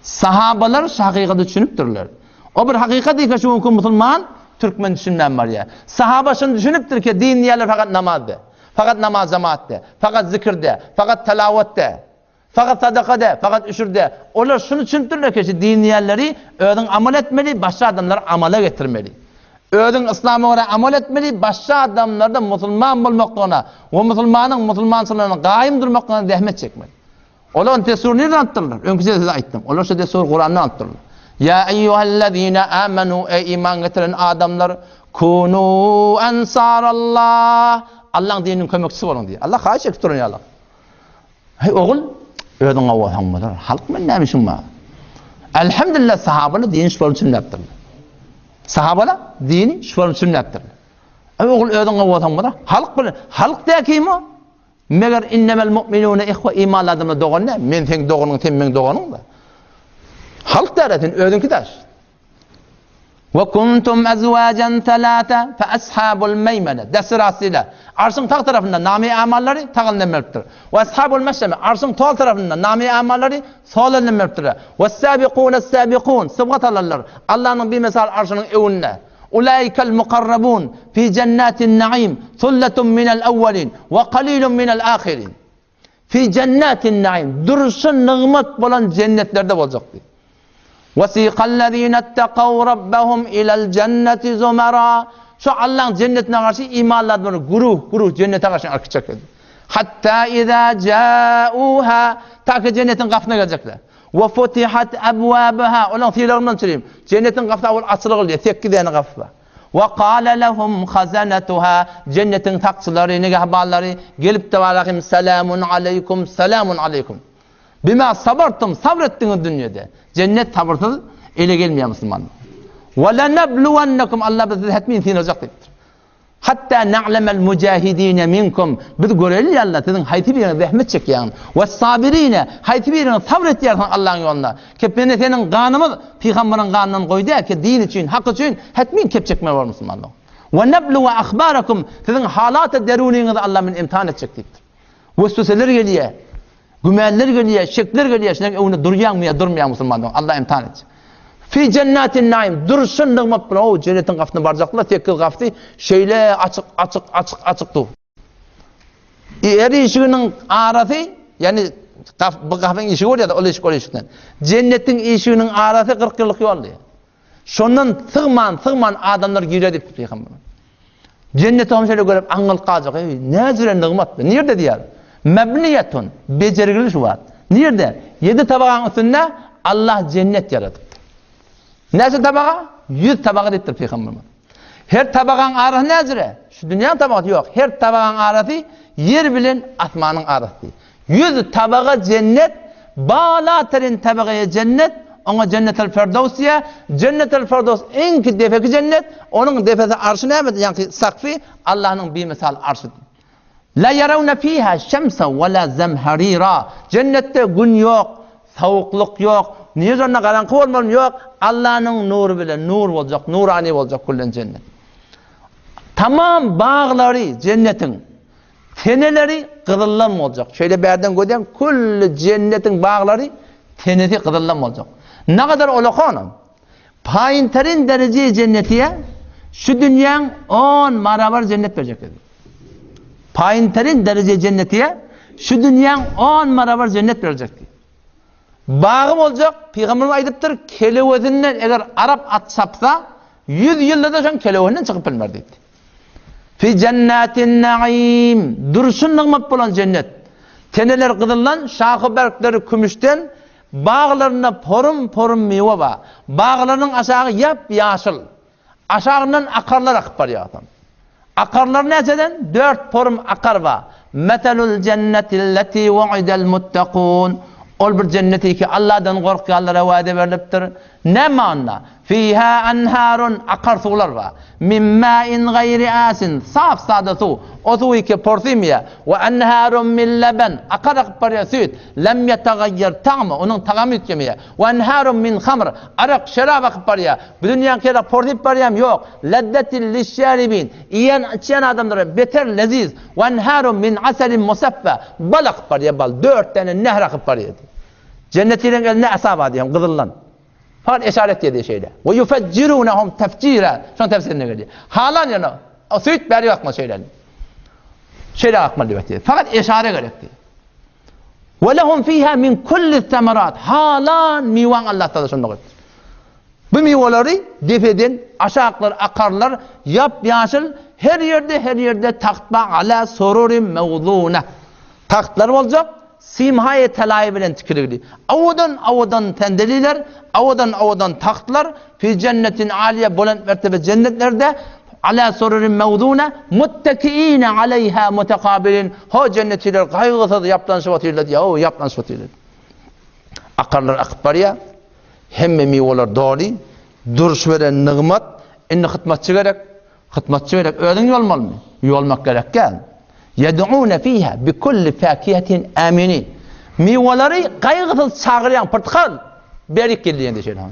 Speaker 1: Sahabalar hakikati düşünüptürler. O bir hakikat değil ki şu Müslüman Türkmen düşünmem var ya. Sahaba şunu düşünüptür ki din yerler fakat namazda. Fakat namaz cemaatte. Fakat zikirde. Fakat telavette. Fakat sadakada. Fakat üşürde. Onlar şunu düşünüptürler ki din yerleri ödün amel etmeli, başka adamlar amele getirmeli. Ödün İslam'a göre amel etmeli, başka adamlarda Müslüman bulmaklarına, o Müslümanların gayim durmaklarına zahmet çekmeli. Onlar tesur nereden attırırlar? Önküse size ayttım. Onlar şu tesur Kur'an'dan attırırlar. Ya eyyühellezine amenu ey iman getiren adamlar kunu ensarallah. Allah'ın dininin kömekçisi olun diye. Allah kaç ekturun ya Allah. Hey oğul, ödün Allah'ın halk men neymişim ma? Elhamdülillah sahabanı dinin şüpheli için yaptırırlar. Sahabalar dini şüpheli için yaptırırlar. Oğul ödün Allah'ın halk da kim o? Meğer innemel mu'minune ihve imanlı adamla doğan ne? Men sen doğanın, sen men doğanın da. Halk devletin ödünki taş. Ve kuntum ezvacan thalata fe ashabul meymene. Desirasıyla. Arşın tak tarafında nami amalları tağınlanmalıdır. Ve ashabul meşreme. Arşın sol tarafında nami amalları solanlanmalıdır. Ve sabiqun. Sıbgat alallar. Allah'ın bir misal arşının evunne. Ulaikel mukarrabun fi cennetin naim. Sullatun minel evvelin. Ve kalilun minel ahirin. Fi cennetin naim. Dursun nimet bulan cennetlerde olacaktır. وَسِيقَ الَّذ۪ينَ اتَّقَوْا رَبَّهُمْ اِلَى الْجَنَّةِ زُمَرًا. Şu Allah'ın cennetine karşı imanladılar. Gruh cennete karşı arkacak dedi. Hatta اِذَا جَاءُوهَا. Ta ki cennetin kapına gelecekler. وَفُتِحَتْ أَبْوَابُهَا. Olan fiilerinden söyleyeyim. Cennetin kapına açılır diye. 8 tane kapı var. وَقَالَ لَهُمْ خَزَنَتُهَا. Cennetin takçıları, negahbarları gelip de valakim selamun aleykum, selamun aleykum. Bima sabartım, sabrettiniz dünyada. Cennet sabırsız ele gelmiyor Müslüman. Ve lenebluvennekum. Allah bize hetmin sinecektir. Hatta na'lemel mücahidine minkum. Biz görelim ya Allah sizin hayti birine zahmet çekiyen. Ve sabirine hayti birine sabret yersin Allah'ın yolunda. Kepene senin kanımız peygamberin kanından koydu ki din için, hak için hetmin kep çekme var Müslümanlar. Ve nebluve ahbarakum. Sizin halat-ı deruninizi Allah'ın imtihan edecektir. Vesveseler geliyor. Gümeller geliyor, şekler geliyor. Şimdi onu duruyan mı ya durmayan Müslümanlar. Allah imtihan edecek. Fi cennetin naim. Dursun nığmat buna. O cennetin kapısına varacaklar. Tekil kapısı şeyle açık dur. Eri işinin arası yani bu kapının işi var ya da o işikten. Cennetin işinin arası 40 yıllık yol diye. Şundan sığman adamlar giriyor deyip Peygamber. Cennete homşöyle görüp anıl kalacak. Ne züren nığmat be. Nerede diyor? Mebniyetun. Becergiliş var. Nerede? 7 tabağın üstünde Allah cennet yarattı. Neyse tabağa? 100 tabağı dettir Peygamber. Her tabağın arası nezire? Şu dünyanın tabağı yok. Her tabağın arası yer bilen asmanın arası. 100 tabağı cennet, bağla terin tabağı cennet, ona cennetel firdevsiye. Cennetel firdevs en ki defeki cennet. Onun defesi arşı ne? Yani sakfi Allah'ın bir misal arşı. La yarawna fiha şemsa ve la zemharira. Cennette gün yok, soğukluk yok. Niye zoruna karanlık olmam yok. Allah'ın nuru bile nur olacak, nurani olacak kullen cennet. Tamam bağları cennetin teneleri kızıllam olacak. Şöyle bir yerden gördüm. Kulli cennetin bağları tenesi kızıllam olacak. Ne kadar olakanım? Payinterin derece cennetiye şu dünyanın 10 marabar cennet verecek dedi. Payinterin derece cennetiye şu dünyanın 10 marabar cennet verecek dedi. Bağım olacak. Peygamberimiz aytıptır. Kelevetinden eğer Arap at sapsa 100 yılda da şu kelevetinden çıkıp bilmer dedi. Fi cennetin naim. Dursun nığmat olan cennet. Teneler kızıllan, şahı berkleri kümüşten, bağlarına porum porum meyve var. Bağlarının aşağı yap yaşıl. Aşağından akarlar akıp var ya adam. Akarlar neseden? 4 porum akar var. Metelul cennetilleti ve'idel muttakun. Ol bir cenneti ki Allah'dan korkuyanlara vaade veriliptir. Ne manna? Fiha enharun akar sular var. Min ma'in gayri asin. Saf sade su. O su ki portimiye. Ve enharun min leben. Akar akıp var ya süt. Lem yetagayyir ta'mı. Onun tagamı yutjemiye. Ve enharun min khamr. Arak şerab akıp var ya. Bu dünyanın kere portip var ya yok. Leddetil lişşaribin. İyen içen adamlara beter leziz. Ve enharun min aselin musaffa. Bal akıp var ya bal. 4 tane nehr akıp var ya. Cennetiyle eline asaba diyeyim kızıllan. Fakat işaret dediği şeyle. Ve yufeccirunahum tefcira. Şunun tefsirine geliyor. Halan yana. O süt beri akma şeylerin. Şeyle akma diyor. Fakat işaret gerekti. Ve lehum fiha min kulli temerat. Halan mivan Allah'ta da şunu gerekti. Bu mivaları defeden aşağılar, akarlar, yap yaşıl her yerde tahtba ala sururin mevzuna. Tahtlar olacak. Simhaye telayı bilen tükürüldü. Avudan tendeliler, avudan tahtlar, fi cennetin aliye bulant mertebe cennetlerde, ala sururin mevduna, muttakiine aleyha mutekabilin. Ho cennetiler kaygısız yaplanış vatıyla diye, o yaplanış vatıyla. Akarlar akıp var ya, hemme mivolar doğru, duruş veren nığmat, inni hıtmatçı gerek, ödün yolmalı mı? Yolmak gerek gel. Yed'un fiha bi kulli fakihatin aminin. Mivaları kaygısız çağıran portakal berik geldiğinde şeyler.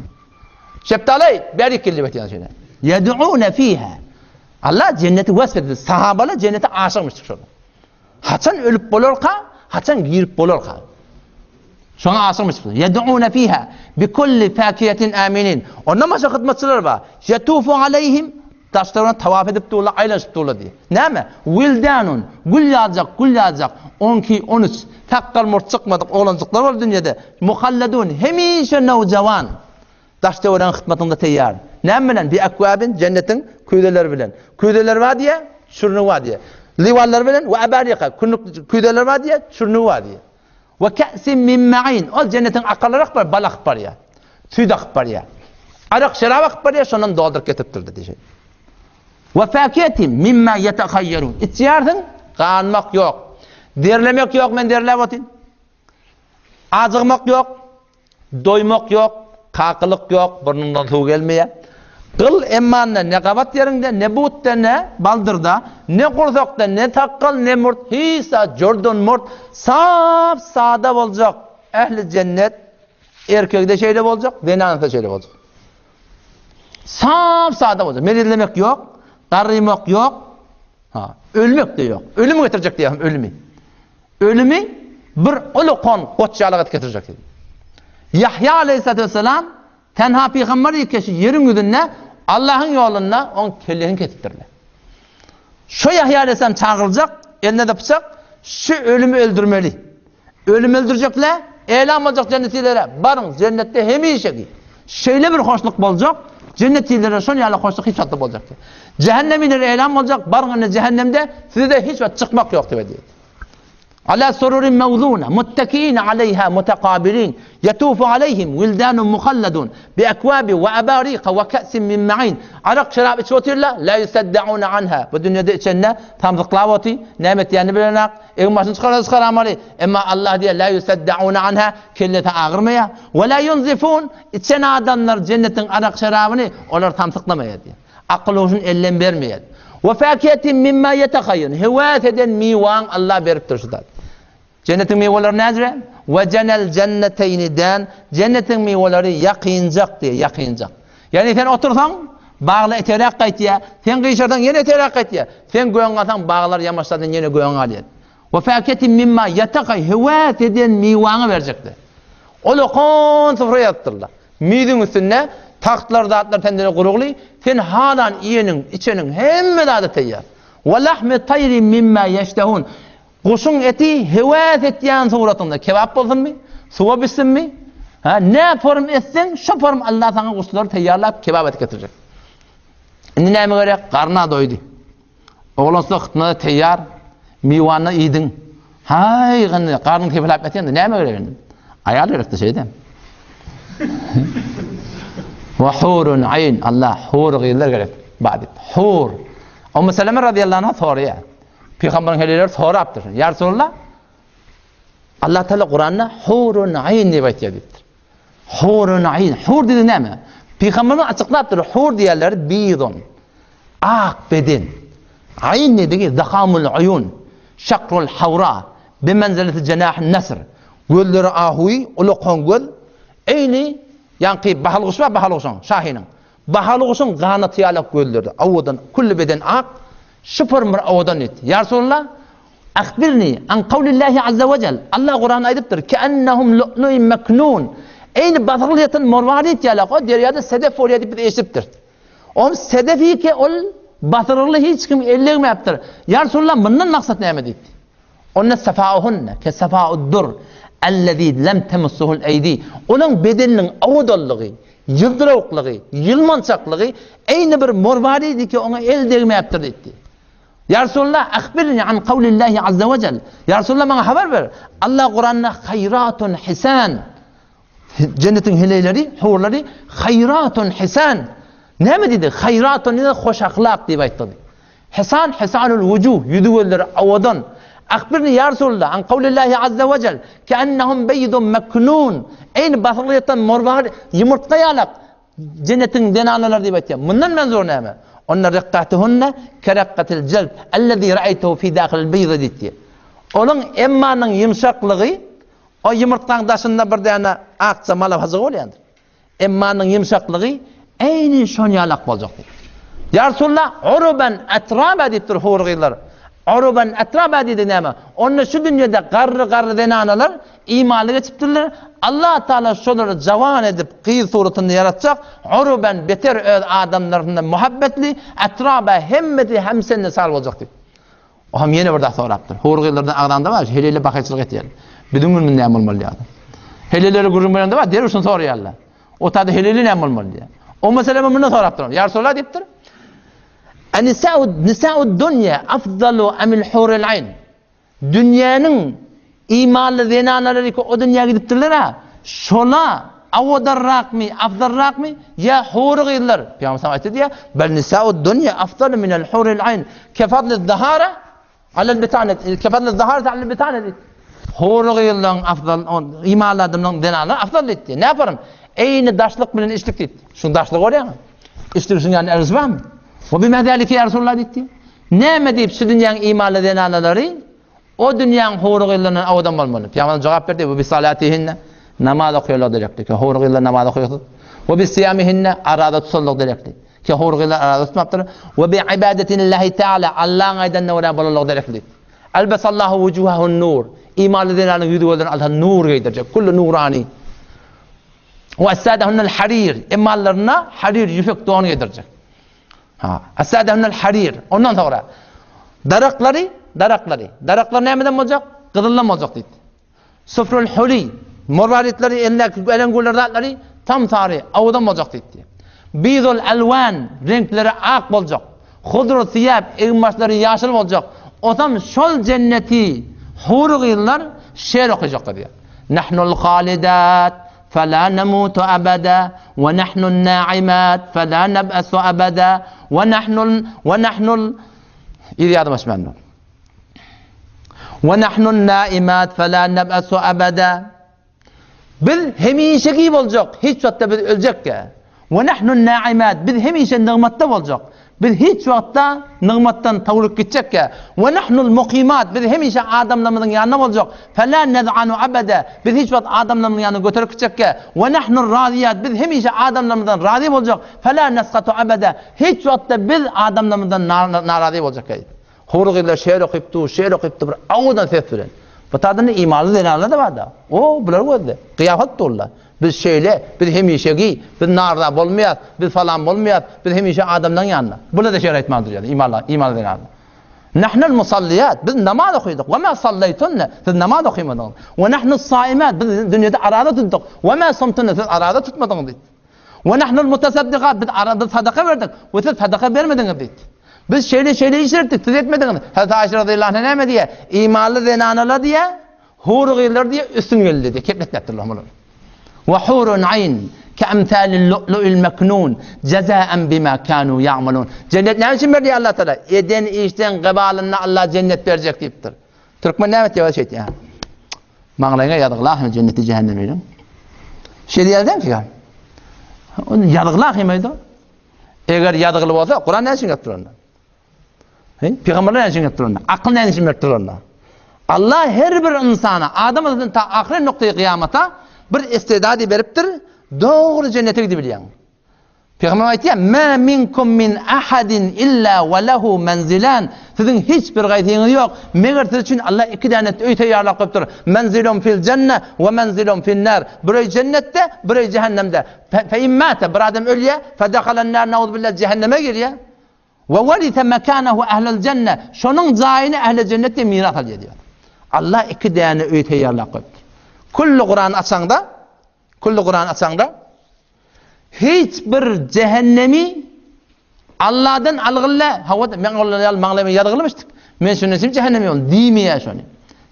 Speaker 1: Şeftali berik geldiğinde şeyler. Yed'un fiha. Allah cenneti vasfetti. Sahabalar cennete aşıkmıştır şurada. Haçan ölüp bolurka, haçan girip bolurka. Şuna aşıkmıştır. Yed'un fiha bi kulli fakihatin aminin. Ondan başka hizmetçiler var. Yetufu aleyhim taşlarına tavaf edip dururlar, aylaşıp dururlar diye. Ne mi? Vildanun, gül yağacak, 12, 13, takkal mort çıkmadık oğlancıklar var dünyada. Muhalladun, hemişe nevcavan. Taşta oran hizmetinde teyyar. Ne bilen? Bir akvabin, cennetin kuydeleri bilen. Kuydeler var diye, çürünü var diye. Livallar bilen, ve abariyaka, kuydeler var diye, çürünü var diye. Ve ka'sin min ma'in, o cennetin akarları akbar, bal akbar ya. Süt akbar ya. Arak şerab akbar ya, şundan doldurup getirtir dedi şey. Ve fakiyetin mimma yetehayyerun. İçiyardın, kanmak yok. Derlemek yok, men derlevatin. Azıgmak yok, doymak yok, kakılık yok, burnundan su gelmeye. Kıl emmanla ne kavat yerinde, ne buutta, ne baldırda, ne kursakta, ne takkal, ne murt, hisa, jordan murt, saf sağda olacak. Ehli cennet, erkekte şeyle olacak, denanete şeyle olacak. Saf sağda olacak. Meridlemek yok. Darıymak yok. Ölmek de yok. Ölümü getirecek diyeyim, ölümü. Ölümü bir ulukon koçyalığa getirecek diyeyim. Yahya aleyhissalatü vesselam tenha peygamber yikeşi yerin yüzünde Allah'ın yolunda onun kellerini getirtirler. Şu Yahya aleyhisselam çağırılacak, eline de bıçak, şu ölümü öldürmeli. Ölümü öldürecekler, elam olacak cennetilere. Barın cennette hemişe ki. Şöyle bir hoşluk olacak. Cennetilere son yerle hoşluk hiç tatlı olacak. Cehennemilere elam olacak. Barın cehennemde size de hiç çıkmak yok diye. على سرر موضونة متكئين عليها متقابلين يطوف عليهم ولدان مخلدون بأكواب وأباريق وكأس من معين عرق شراب إشوتي الله لا يصدعون عنها بالدنيا دي إتشنا تامز قلاوتي نامت يعني بلناق إما سنسخر عملي إما الله دي لا يصدعون عنها كلة أغرمية ولا ينزفون إتشنا دنر جنة عرق شرابني ولا تامز قلمية أقلوشن إلين برمية وفاكهة مما يتخيل هواثة ميوان الله بيربترشداد cennetin meyveleri nedir? Ve cenel cenneteyni den cennetin meyveleri yakınacak diye yakınacak. Yani sen otursan bağla eterek kayıt ya. Sen kıyışardan yine eterek kayıt ya. Sen göğün atan bağlar yamaçlardan yine göğün alıyor. Ve faketin mimma yatakay hüvet eden meyvanı verecekti. Onu kon sıfıra yattırlar. Midin üstüne tahtlar dağıtlar tendene kuruglu. Sen halan iyenin içenin hem de teyyar. Ve lahmi tayri mimma yeştehun. Kuşun eti hüvet ettiğin suratında kebap olsun mu? Suva bitsin mi? Ne form etsin? Şu form Allah sana kuşları teyyarlayıp kebap et getirecek. Şimdi neyime göre? Karnına doydu. Oğlan sıkıntına teyyar. Mivanı yedin. Hay karnın kebap ettiğinde neyime göre? Ayarlı öyle şeyden. Ve hurun ayn. Allah hur gıyırlar gerek. Badit. Hur. Ümmü Seleme radıyallahu anh'a soruyor. Peygamberin heliler soraptır. Ya Resulullah Allah Teala Kur'an'da hurun ayn diye ayettir. Hurun ayn. Hur dedi ne mi? Peygamberin açıklattır. Hur diyorlar bidon. Ak beden. Ayn ne dedi? Zakamul uyun. Şakrul havra. Bimenzeleti cenahın nasr. Gölleri ahuy. Uluqon göl. Eyni yankı bahalğışı var bahalğışın. Şahinin. Bahalğışın gânatı yalak göllerdi. Avudan. Kulli beden ak. Şıfır mır avudan et. Ya Resulullah akbirni an kavlillahi azze ve cel. Allah Kur'an aydıptır. Keennehum lu'lu'in meknun. Eyni batırlıyatın morvarit yalak. O deryada sedef oraya dip eşiptir. O sedefi ki ol batırlı hiç kim ellerime yaptır. Ya Resulullah bundan maksat ne edip? Onun sefauhunne ke sefau'd-dur ellezî lem temussuhul eydi. Onun bedeninin avudallığı, yıldırıklığı, yılmançaklığı aynı bir morvariydi ki ona el değme yaptırdı etti. Ya Resulullah akbirni an kavlillahi azze ve cel. Ya Resulullah bana haber ver. Allah Kur'an'da hayratun hisan. Cennetin hileyleri, hurları hayratun hisan. Ne mi dedi? Hayratun dedi, hoş ahlak diye ayıttı. Hisan, hisanul vücuh, yüdüvelleri avadan. Akbirni ya Resulullah an kavlillahi azze ve cel. Keennehum beydun meknun. Aynı basılıyatan morvar, yumurtla yalak. Cennetin denanalar diye ayıttı. Bundan ben zor ne mi? Onlar riqqatuhunna keraqqatil celb ellezî ra'aytuhu fî dâkhilil beyza diye. Onun emmanın yumşaklığı o yumurtkanın daşında bir tane akça mala hazır oluyordur. Emmanın yumşaklığı aynen şon yalak olacaktır. Ya Resulullah uruban atraba deyiptir hurgiylar. Uruban atraba dedi neme? Onun şu dünyada garrı denanalar imanı geçiptirler. Allah Teala şoları cavan edip kıyı suratını yaratacak. Uruben beter adamlarından muhabbetli atraba hemmeti hemsenine sahip olacaktır. O hem yeni burada soraptır. Hurgiylardan ağdanda var. Heliyle bakıcılık etiyor. Bidun gün ne olmalı ya? Helileri gururmayan da var. Deruşun soruyorlar. O tadı helili ne olmalı ya? O mesele bunu soraptır. Ya Resulullah deyiptir. Nisa'ud dünya afdalu amil hurul ayn. Dünyanın imanlı zenanaları ki o dünyaya gidiptirler ha. Şola avadarrak mı, afdarrak mı? Ya hurgiylar. Peygamber sallallahu aleyhi ve sellem bel nisa'ud dünya afdalu minel hurul ayn. Kefadlı zahara alel bitanet. Kefadlı zahara alel bitanet. Hurgiyların afdal imanlı adamların zenanaları afdal etti. Ne yaparım? Eyni daşlık bilen işlik etti. Şu daşlık oraya mı? İşliksin yani erz var mı? O bimedalike ya Resulullah dedi. Ne mi deyip şu dünyanın imanlı denanaları o dünyanın hurgiylarının avadan olmalı. Peygamber cevap verdi. Bu bi salatihinne namaz okuyorlar diyecekti. Ki hurgiylar namaz okuyorlar. Ve bi siyamihinne arada tutarlar diyecekti. Ki hurgiylar arada tutmaptır. Ve bi ibadetinillahi teala Allah'ın aydan nur'a balarlar diyecekti. Elbesallahu vucuhahun nur. İmanlı denananın yüzünden Allah'ın nur giydirecek. Kullu nurani. Ve esâdehunnel harir. İmallarına harir yüfek doğan giydirecek. Esâdehunnel harir. Ondan sonra darakları neyden olacak? Kızıldan olacak dedi. Sıfrul huli. Morvaritleri elengullerdatları tam tarihi avudan olacak dedi. Bidul elvan. Renkleri ak olacak. Hudru siyab. Egmaçları yaşıl olacak. O tam şol cenneti hurg'iylar she'r o'qiyacaqlar diyor. Nahnul khalidat فلا نموت أبدا ونحن الناعمات فلا نبأس أبدا ونحن إذا هذا مش منه ونحن النائمات فلا نبأس أبدا biz hemişeki olacak hiç vakitte biz ölecek ya ve nahnu naimat biz hemişe nimette olacak biz hiç vakitte nimetten tavırıp gidecek ya ve nahnul muqimat biz hemişe adamlarımızın yanında olacak fela nez'anu abada biz hiç vakit adamlarımızın yanına götürüp gidecek ya ve nahnul radiyat biz hemişe adamlarımızdan razı olacak fela nesqatu abada hiç vakitte biz adamlarımızdan narazı olacak ya hurg'iylar she'r o'qibdi bir avudan ses bilan Batadını imanlı denarlar da var da. O bular gözde. Kıyafet doğrular. Biz şeyle, biz hemişegi, biz narda olmayat, biz falan olmayat, biz hemişe adamdan yanına. Buna da şerait mandır yani imanlı denarlar. Nahnul musalliyat, biz namaz okuyorduk. Ve ma sallaytunne, siz namaz okuyamadınız. Ve nahnus saimat, biz dünyada arada tuttuk. Ve ma sumtunne, siz arada tutmadınız dedi. Ve nahnul mutasaddiqat, biz arada sadaka verdik. Ve siz sadaka vermediniz dedi. Biz şeyle işlettik, siz etmediniz. Hazreti Ayşe radıyallahu anh ne diye? İmanlı zenanalar diye, hurgiyler diye üstün geldi diye. Kepletlettirler bunu. Ve hurun ayn keemthalil lu'lu'il meknun cezaen bima kanu ya'malun. Cennet ne için verdi Allah Teala? Eden işten kıbalına Allah cennet verecek deyiptir. Türkmen ne diyor şey ya? Mağlayına yadıqlar cenneti cehennemiyle. Şey diyeceğim ki ya. Onu yadıqlar mıydı? Eğer yadıqlı olsa Kur'an ne için yaptırır? Peygamberler ne için yaptırır? Akıl ne için yaptırır? Allah her bir insana, adamın ta ahir noktayı kıyamata bir istidadı veriptir, doğru cennete gidebiliyor. Peygamber ayet ya, "Ma minkum min ahadin illa ve lehu menzilan." Sizin hiçbir gayriniz yok. Meğer siz için Allah iki tane öy tayarlap koyuptur. Menzilun fil cennet ve menzilun fil nar. Biri cennette, biri cehennemde. Fe immate bir adam ölüye, fe dakhalan nar naud billah cehenneme giriyor. Ve varithe mekanehu ehlel cennet. Şunun zayini ehl-i cennette miras alıyor diyor. Allah iki tane öy tayarlap koyuptur. Kullu Kur'an açsangda hiçbir cehennemi Allah'dan algılla havada men Allah'ı mağlama yargılamıştık. Men şunu için cehennemi ol dimiye şunu.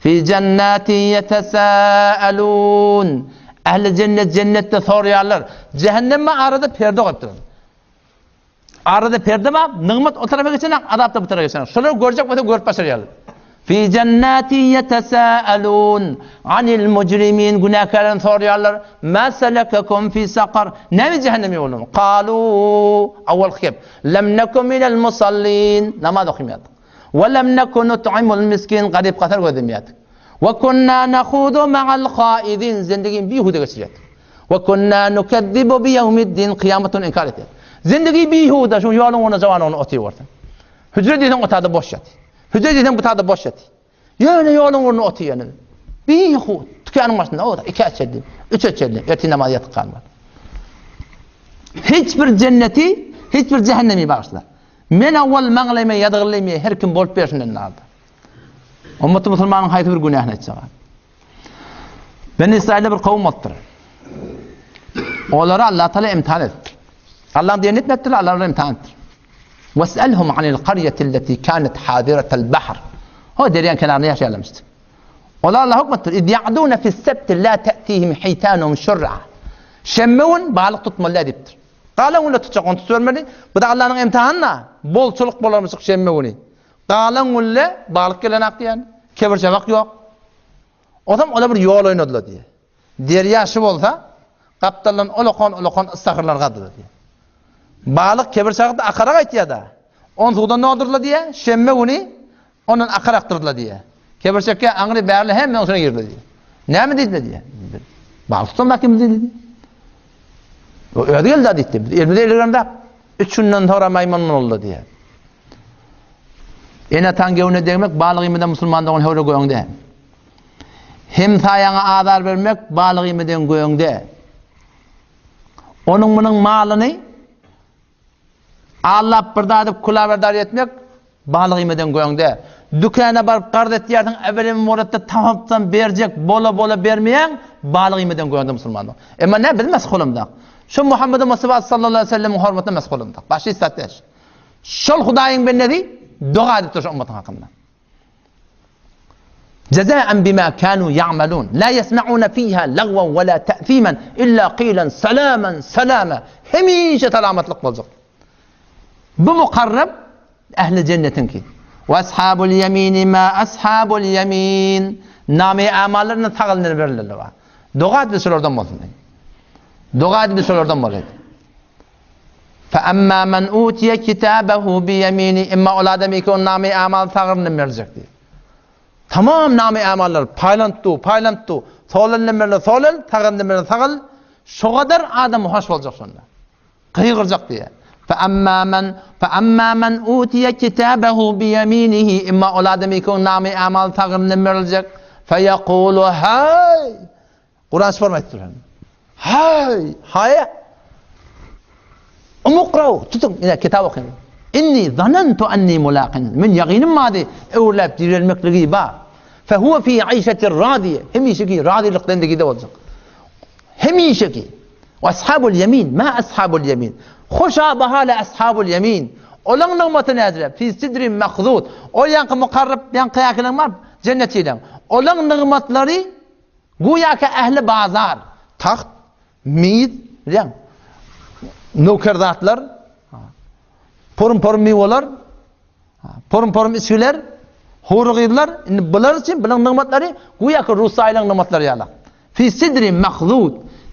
Speaker 1: Fi cennati yetesaalun. Ehli cennette soruyorlar. Cehennemme arada perde koyuptur. Arada perde var. Nimet o tarafa geçene, azap da bu tarafa geçene. Şunu görecek ve görüp başarıyorlar. Fi cennati yetesaalun anil mujrimin günahkarın soruyorlar. Ma selakakum fi saqar? Ne cehennemi olun? Qalu awwal khib lam nakum minel musallin. Namaz okuymadık. Ve lam nakun nut'imul miskin garip qatar gözlemiyat. Ve kunna nakhudu ma'al khaidin. Zindagim bihude geçecek. Ve kunna nukazzibu bi yevmiddin kıyametun inkar etti. Zindagi bihude şu yolun ona zaman onu atıyor. Hücre deden otada boş yat. Hücre deden bu tada boş yat. Yani yolun onu atıyor yani. Bihud. Tükanın başında o da iki açıldı. Üç açıldı. Erti namaz yatıp kalmadı. Hiçbir cenneti, hiçbir cehennemi bağışlar. Men avval mağlayma yadığırlayma her kim bolup berişinden aldı. Ümmeti Müslümanın hayatı bir günahını etsin. Ben İsrail'de bir kavim oldular. Onları Allah Teala imtihan etti. Allah diye etmediler, Allah'ı imtihan etti. وَاسْأَلْهُمْ عَنِ الْقَرْيَةِ الَّتِي كَانَتْ حَاضِرَةَ الْبَحْرِ. O deryan kenarında yaşayalmıştı. Onlar Allah hükmettir. اِذْ يَعْدُونَ فِي السَّبْتِ لَا تَأْتِيهِمْ حِيتَانُهُمْ شُرَّعًا. Şemmevun balık tutmalılar deyiptir. Qalan onu tutacak, onu tutuvermedi. Bu da Allah'ın imtihanına. Bol çoluk bolarmışık şemmevuni. Qalan onu balık gelen aktı yani. Kebirçemek yok. O zaman ola bir yol oynadılar diye. Derya şu olsa, kaptanların olokon ıstahırlar kadılar diye. Balık kebirçekte akarak ayt ya da. Onu sudan ne olurlar diye, şemmevuni onun akaraktırdılar diye. Kebirçekke angri berli hemen sonra girdiler diye. Ne mi dediler diye. Balık tutmak kim dedi diye. Öyle geldi adettim. Elbide ilerinde 3 günden sonra maymun oldu diye. Ene tangevne demek balık yemeden Müslümanların hevre koyunda. Hem sayana azar vermek balık yemeden koyunda. Onun bunun malını Allah birdadıp kulaverdar etmek balık yemeden koyunda. Dükkana barıp qardet yerden evvelin muratda tamamdan verecek bola vermeyen balık yemeden koyunda Müslümanlar. Ama ne bilmez kolumda. Şu Muhammed Mustafa sallallahu aleyhi ve sellem'in hürmetine mesul olundu. Başı istatlar. Şol Hudaýyň ben nedi? Dua edip durşu ummatın hakkında. Cezâen bimâ kânû ya'melûn. La yesma'ûne fîhâ lagvan ve lâ te'fîmen illâ qîlen selâmen selâme. Hemişe selametlik olacak. Bu mukarrab ehli cennetinki. Ve ashabul yemini ma ashabul yemin. Nami amallarını tağılını verirler var. Doğad bir sorulardan olsun. Doğad bir sorulardan olsun. فَأَمَّا مَنْ اُوْتِيَ كِتَابَهُ بِيَم۪ينِ İmma ol ademi ki o nami amal tağırını verecek diye. Tamam nami amallar paylanttı. Soğlanını verirler soğlan, tağırını verirler tağıl. Şu kadar adam hoş olacak sonra. Kıyıracak diye. فَأَمَّا مَنْ اُوْتِيَ كِتَابَهُ بِيَم۪ينِهِ İmma ol ademi ki o nami amal tağırını verecek. فَيَقُولُ hay. Kur'an sormayı tutuyor. Hay. Umukrav. Tutun. Yine kitap okuyun. İnni zanantu anni mulaqin. Min yaqinim madi. Evlab dirilmekliği ba. Fehuve fi ayşetir radiye. Hemişeki radilikten de gide olacak. Hemişeki. Ve ashabul yemin. Ma ashabul yemin. Hoşa bahala ashabul yemin. Olan nığmatı nedir? Fi sidrin mekzud. O yankı mukarrab yankı yakılan var. Cennetiyle. Olan nığmatları guyaka ehli bazar. Taht, mid, nökerdatlar, porum meyveler, porum içkiler, hurugiyler, bunlar için bilen nığmatları guyaka Rusaylan nığmatları yala. Fi sidrin mekzud.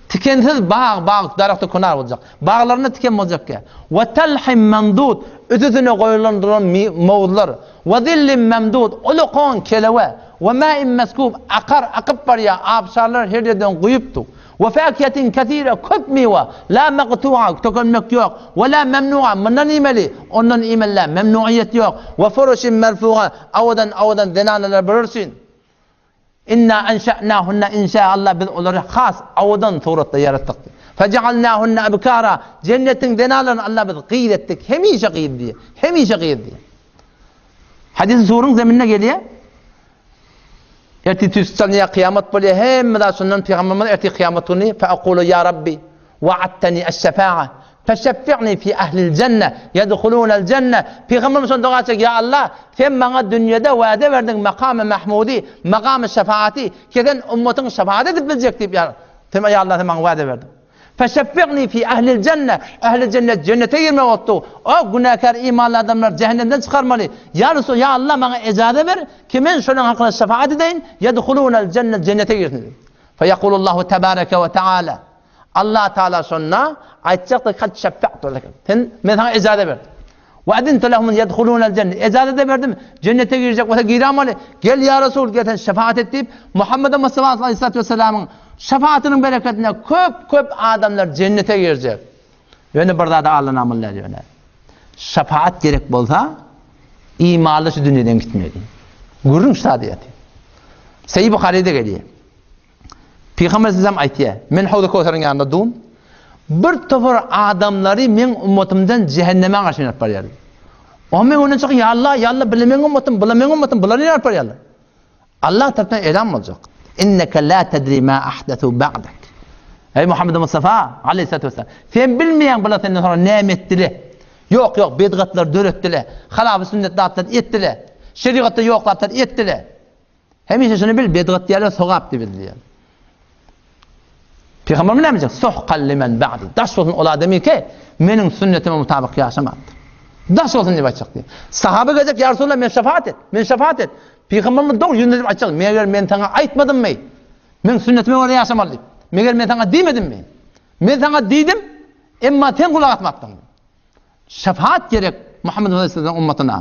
Speaker 1: Tikensiz bağ darakta konar olacak. Bağlarına tiken olacak ki. Ve telhim memdud. Ötüsüne koyulandıran mevzular. Ve zillin memdud. Uluqan keleve. Ve ma'in meskub. Akıp var ya. Abşarlar her yerden kuyuptu. Ve fakiyetin kathire. Köp meyve. La meqtu'a. Tökülmek yok. Ve la memnu'a. Bundan imeli. Ondan imelle. Memnuiyet yok. Ve furuşin merfu'a. Avadan denaneler bölürsün. İnna enşa'nâhunne inşaallah biz onları has avadan suratla yarattık. Fecealnâhunne ebkâra. Cennetin denalarını Allah biz gıyid ettik. Hemişe gıyid diye. Hadis-i surun zeminine geliyor. Erti tüstaniye kıyamet böyle hem da sunnan peygamberimiz erti kıyametini fe aqulu ya Rabbi va'attani eş-şefâ'a feşeffi'ni fi ehlil cenne yedhulûnel cenne. Peygamberimiz dua edecek ya Allah sen bana dünyada vaade verdin makamı mahmudi makamı şefaati keden ümmetin şefaat edip bilecek deyip ya Allah sen bana vaade verdin. Feşeffi'ni fi ehlil cenne. Ehl-i cennet cennete girme oldu. O günahkar imanlı adamlar cehennemden çıkarmalı. Ya Resul ya Allah bana icazet ver ki ben şunun hakkında şefaat edeyim yedhulûnel cennet cennete girsin. Feyekulullahu tebareke ve teala. Allah Teala sonra ayetecek de kad şeffa'tu lekum. Ben sana icazet verdim. Ve edintu lehum yedhulûnel cennet. İcazet verdim. Cennete girecek ve giramalı. Gel ya Resul gel şefaat et deyip Muhammed Mustafa Aleyhisselatü Vesselam'ın şefaatinin bereketine köp adamlar cennete girecek. Yani burada da Allah'ın amelleri yöne. Şefaat gerek bolsa imanlı şu dünyadan gitmeli. Gurrun sadiyeti. Sahih Bukhari'de geliyor. Peygamber Aleyhisselam aytiyor. Men Havd-ı Kevser'in yanında dum. Bir tofar adamları men ümmetimden cehenneme karşılayıp barıyar. O men onun için ya Allah bilemen ümmetim, bulanı yapar ya Allah. Allah tarafından elan olacak. İnneke la tedri ma ahdathu ba'dak. Ey Muhammed Mustafa Aleyhisselatü Vesselam. Sen bilmeyen bula senden sonra ne ettiler. Yok bidgatlar dörettiler. Halaf-ı sünnet dağıtlar ettiler. Şeriatta yok dağıtlar ettiler. Hemişe şunu bil bidgat diyorlar sogap diye bildiler. Peygamber ne diyecek? Suhqan limen ba'di. Daş olsun ola demek ki benim sünnetime mutabık yaşamadı. Daş olsun diye açacak diye. Sahabe gelecek ya Resulallah men şefaat et. Peygamberimiz doğru yönlendirip açacak. Meğer ben sana aytmadım mı? Men sünnetime göre yaşamalıyım. Meğer ben sana demedim mi? Ben sana dedim ama sen kulak atmadın. Şefaat gerek Muhammed Aleyhisselam ümmetine.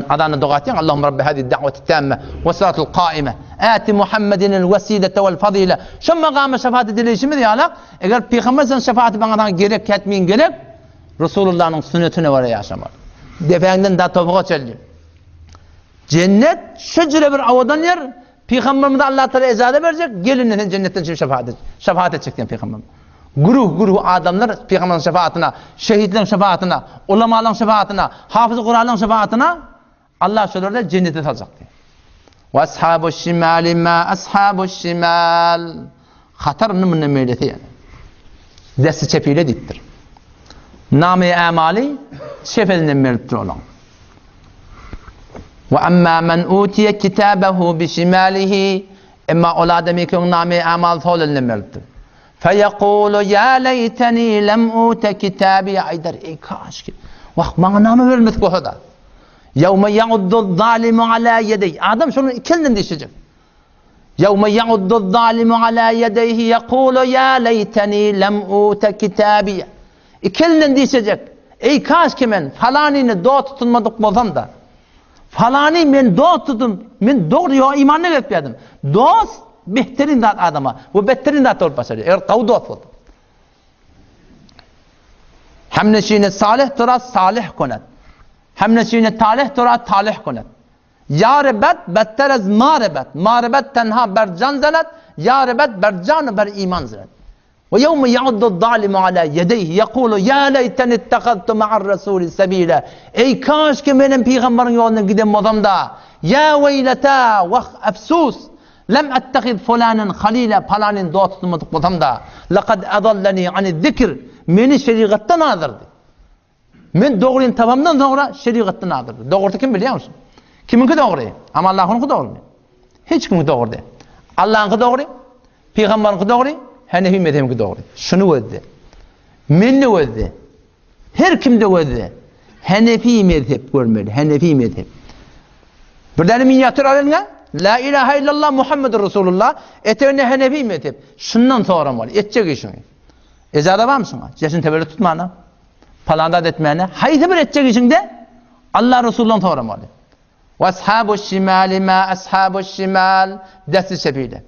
Speaker 1: Adana dua ediyor. Allahümme Rabbi hadi da'veti tamme ve salatul qaime. Ati Muhammedin'il vesilete vel fadile. Şu makama şefaat edilişi mi diyorlar? Eğer Peygamber'in şefaati bana gerek etmeyin gerek Resulullah'ın sünnetine göre yaşamalı. Defenden daha topuğa çeliyor. Cennet şöyle bir avadan yer. Peygamberimiz Allah Teala icazet verecek. Gelin cennetten şimdi şefaat edecek diyen Peygamber. Guruh adamlar Peygamber'in şefaatine, şehitlerin şefaatine, ulemaların şefaatine, hafız-ı Kur'an'ın şefaatine Allah şöyle cennete salacak diye. Ve ashabu şimali ma ashabu şimal. Hatar nımını meyleti yani. Desti çepiyle dittir. Name-i amali şefelinden meylittir olan. Ve amma men utiye kitabehu bişimalihi emma ol adami ki nami amal solunne meldir. Feyekulu ya leyteni lem ute kitabi aydar ey kaş ki. Vah bana namı vermedik bu kadar. Yevme ya'uddu zalimu ala yedey. Adam şunu ikilinin dişecek. Yevme ya'uddu zalimu ala yedeyhi yekulu ya leyteni lem ute kitabi. İkilinin dişecek. Ey kaş ki men falanini doğ tutunmadık bolsam da. Falani men doğ tutun. Men doğru yo imanına etmedim. Dost behterin dat adama. Bu behterin dat olup başarıyor. Eğer kavu dost oldu. Hemneşine salih tura salih konet. Hemneşine talih tura talih konet. Ya rebet better az marebet. Marebet tenha ber can zelet. Ya rebet ber can ber iman zelet. Ve yevme ya'uddu zalimu ala yedeyhi yekulu ya leyten ittekadtu ma'ar rasuli sebila. Ey kaş ki benim peygamberin yoluna gidem olsam da. Ya veyleta vah efsus. Lem ettekhid fulanen halila falanin dost tutmadık olsam da. Lekad adallani ani zikir. Meni şeriattan aldırdı. Men doğruyun tamamdan sonra şeriattan aldırdı. Doğru kim biliyor musun? Kiminki doğru? Ama Allah'ınki doğru. Hiç kiminki doğru değil. Allah'ınki doğru. Peygamberinki doğru. Hanefi mezhebinki doğru. Şunu özdü. Menni özdü. Her kimde özdü. Hanefi mezhep görmeli. Hanefi mezhep. Bir tane minyatür alınga. La ilahe illallah Muhammedur Resulullah. Eteğine Hanefi mezhep. Şundan sonra var. Edecek işini. Ecada var mısın? Cesin tebeli tutmana. Palandat etmeyene. Haydi bir edecek işinde. Allah Resulullah sonra var. Ve ashabu şimali ma ashabu şimal. Desti sebebiyle.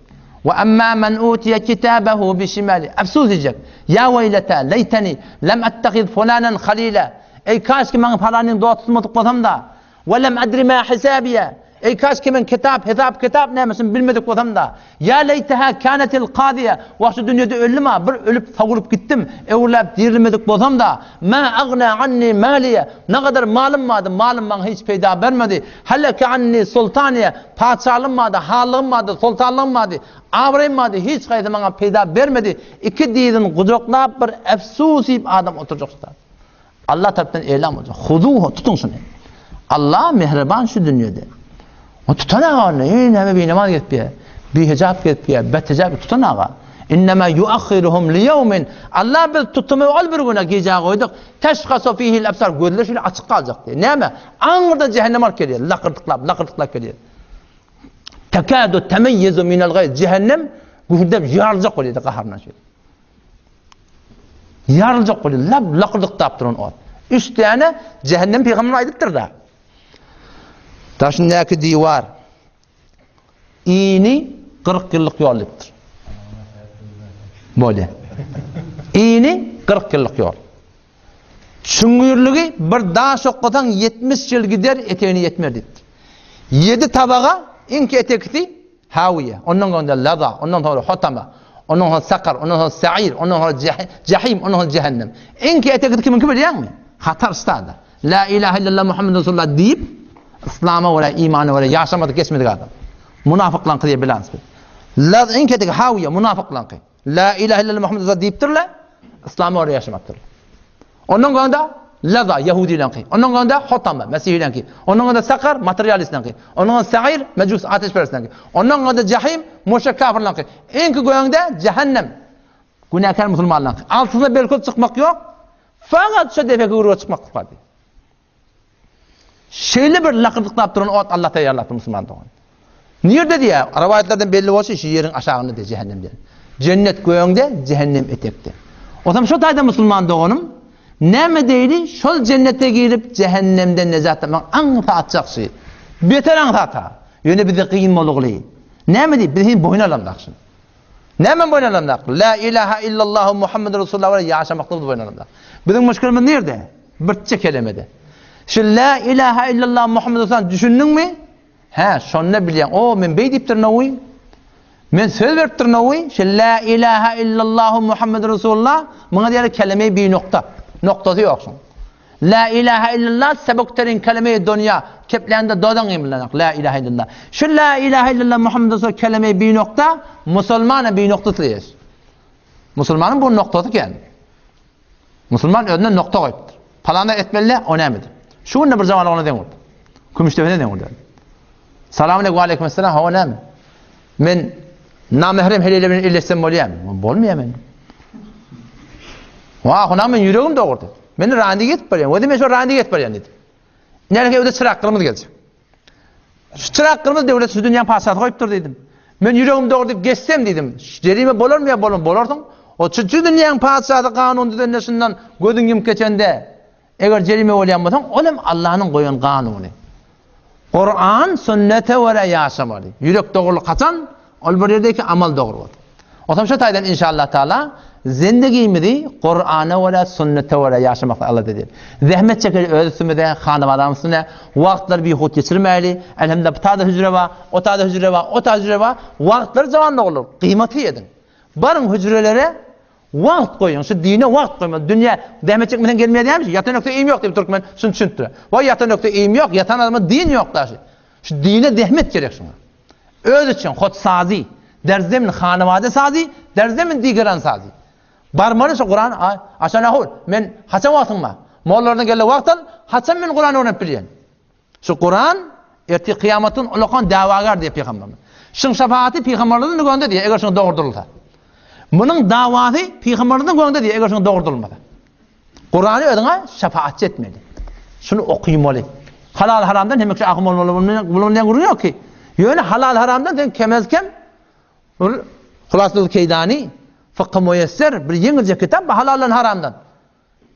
Speaker 1: Ve amma men utiye kitabehu bişimali. Efsuz diyecek. Ya veylete leyteni lem ettekhid fulanen halila. Ey kaç ki ben falanın doğa tutmadık olsam da. Ve lem adri ma hisabiye. Ey kaç ki ben kitap ne misin bilmedik olsam da. Ya leyteha kânetil kâdiye. Ve şu dünyada öldüm ha. Bir ölüp savulup gittim. Evlep dirilmedik olsam da. Ma agna anni maliye. Ne kadar malım vardı. Malım bana hiç peyda vermedi. Helleke anni sultaniye. Padişahlığım vardı. Hallığım vardı. Sultanlığım vardı. Avrayım vardı. Hiç kaydı bana peyda vermedi. İki dinin kucaklayıp bir efsusiyip adam oturacak. Allah tarafından eylem olacak. Huduhu tutun şunu. Allah mehreban şu dünyada. O tutanağı ne? Yine bir namaz getpiyor. Bir hicab getpiyor. Bet hicab tutanağı. İnnemâ yuakhiruhum liyevmin. Allah bir tutumu ol bir güne giyeceği koyduk. Teşkasu fihil absar. Gözler şöyle açık kalacak diye. Ne mi? Anında cehennem var geliyor. Lakırtıklap geliyor. Tekâdu temeyyizu minel gayr. Cehennem gühürdem yarılacak oluyor kaharına şöyle. Yarılacak oluyor. Lakırtıklap durun o. 3 tane cehennem peygamberine aittir da. Taşındaki divar iğni 40 yıllık yolludur. Böyle. İğni 40 yıllık yol. Süngürlüğü bir dağ şokkatan 70 yıl gider eteğini yetmer dedi. 7 tabağa inki etekti haviye. Ondan sonra laza, ondan sonra hotama, ondan sonra sakar, ondan sonra sa'ir, ondan sonra cehim, ondan sonra cehennem. İnki etekti kimin biliyor musun? Hatar stada. La ilahe illallah Muhammed Resulullah deyip İslam'a ve iman'a ve yaşamadık geçmedik adam. Münafıklan kıya bilans. La inketik haviye münafıklan kıya. La ilahe illallah Muhammed Resulullah deyiptirle İslam'a ve yaşamaktır. Onun sonunda laza Yahudi'yle kıya. Onun sonunda hotama Mesih'iyle kıya. Onun sonunda sakar materyalist'le kıya. Onun sonunda sa'ir mecus ateşperest'le kıya. Onun sonunda cehim müşrik kafir'le kıya. İnki goyanda cehennem. Günahkar Müslüman'la kıya. Altında belkot çıkmak yok. Fakat şu defeki uğruğa çıkmak var. Şeyli bir lakırdıklap duran ot Allah tayarlattı Müslüman doğan. Nerede diye? Rivayetlerden belli olsa şu yerin aşağında diye cehennemde. Cennet göğünde, cehennem etekte. O zaman şu tayda Müslüman doğanım. Ne mi deyli? Şol cennete girip cehennemden nezat etmek anıta atacak şey. Beter anıta ata. Yöne bizi kıyınmalığı. Ne mi deyip? Bizi boyun alamdaksın. Ne mi boyun alamdak? La ilahe illallah Muhammed Resulullah ve yaşamakta boyun alamdak. Bizim müşkülümüz nerede? Birçe kelimede. Şu la ilahe illallah Muhammed Resulullah düşündün mü? He, şunu bilen. O men bey deyip turnawi. Men söz verip turnawi. Şu la ilahe illallah Muhammed Resulullah bana diğer kelime bir nokta. Noktası yoksun. La ilahe illallah sebukterin kelime-i dünya. Keplende dodan imlanak. La ilahe illallah. Şu la ilahe illallah Muhammed Resulullah kelime bir nokta. Müslümanın bir noktası değil. Müslümanın bu noktası kendi. Müslüman önüne nokta koyuptur. Palanda etmeli önemlidir. Şunu bir zaman ona denildi. Kümüştefede denildi. Selamun aleyküm selam havanam. Men namehrem heliyle bilen illesem bolayam. Bolmayam. Ona men yüreğim doğurdu. Meni randi getip barayam. O demek şu randi getip barayam dedi. Nereye öde çırak kırmızı gelecek. Şu çırak kırmızı devlet şu dünyanın pasatı koyup dur dedim. Men yüreğim doğurdu geçsem dedim. Cerime bolar mı ya bolardın? O şu dünyanın pasatı kanunu düzenlesinden gözün yum geçende eğer cerime olayan bolsang, olam Allah'ın koyun kanunu. Kur'an sünnete göre yaşamalı. Yürek doğruluk kaçan, ol bir yerdeki amal doğru oldu. O zaman şu taydan inşallah Teala zindagimizi Kur'an'a ve sünnete göre yaşamakta Allah dedi. Zahmet çeker özümüzde hanımlarımızda vaktlar bir hut geçirmeyeli. Elhamdülillah bu tarzda hücre var, o tarzda hücre var, o tarzda hücre var. Vaktlar zamanla olur. Kıymeti edin. Barın hücrelere vakt koyun. Şu dine vakt koyun. Dünya zahmet çekmeden gelmeye değil mi? Yatan nokta iyim yok diye Türkmen şunu düşündü. Vay yatan nokta iyim yok, yatan adama din yok da. Şu dine zahmet gerek şuna. Öz için hut sazi, derzemin hanımade sazi, derzemin digeran sazi. Barmanı şu Kur'an aşana hol. Men haçan vaktıma. Moğollardan gelen vaktan haçan men Kur'an öğrenip bilen. Şu Kur'an erti kıyametin ulukan davagar diye peygamberimiz. Şun şefaati peygamberlerin gönde diye eğer şunu doğrudurulsa. Bunun davası peygamberlerin gönde diye eğer şunu doğrudurulmadı. Kur'an'ı ödüne şefaatçi etmeli. Şunu okuymalı. Halal haramdan hemek akım olmalı yok ki. Yani halal haramdan sen kemezkem Hulasıl Keydani Fıkhı Müyesser bir yengilce kitap halaldan haramdan.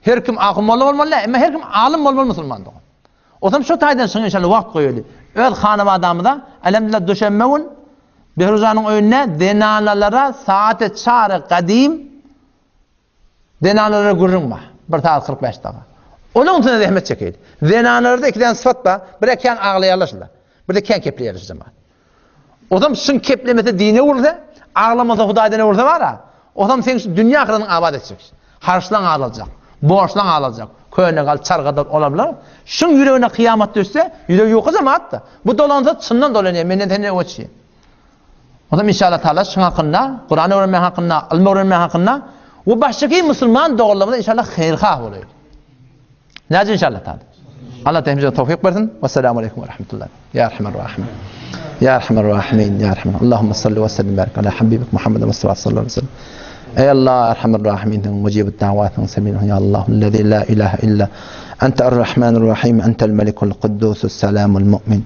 Speaker 1: Her kim akım olmalı ama her kim alim olmalı Müslüman. O zaman şu taydan sonra inşallah vakt koyuyor. Öz hanım adamı da elhamdülillah düşenme gün Behruzan'ın önüne denalara saate çare kadim denalara gurrunma. Bir saat 45 dakika. Onun için zahmet çekeydi. Denalarda iki tane sıfat var. Bir de ken ağlayarlaşırlar. Bir de ken kepleyarlaşır zaman. O zaman şun keplemesi dine vurdu. Ağlamasa Huday'da ne vursa var ha. O zaman sen dünya akırının abad edeceksin. Harçlan ağlayacak. Borçlan ağlayacak. Köyüne kal, çargada olabilir. Şun yüreğine kıyamet düşse, yüreği yok o zaman hatta. Bu dolansa çından dolanıyor. Menden tenine uçuyor. O zaman inşallah Teala şun hakkında, Kur'an'ı öğrenme hakkında, ilmi öğrenme hakkında, o baştaki Müslüman doğrulamada inşallah hayırhah oluyor. Nece inşallah Teala. Allah tevhimize tevfik versin. Vesselamu aleyküm ve rahmetullah. Ya Erhamerrahim. Ya Erhamerrahim. Ya Erhamer. Allahümme salli ve sellim barik ala Habibik Muhammed Mustafa sallallahu aleyhi ve sellem. Ey Allah Erhamerrahim. Mucibut davatın seminun. Ya Allah. Lezi la ilahe illa. Ente Errahmanirrahim. Entel melikul kuddusus selamul mu'min.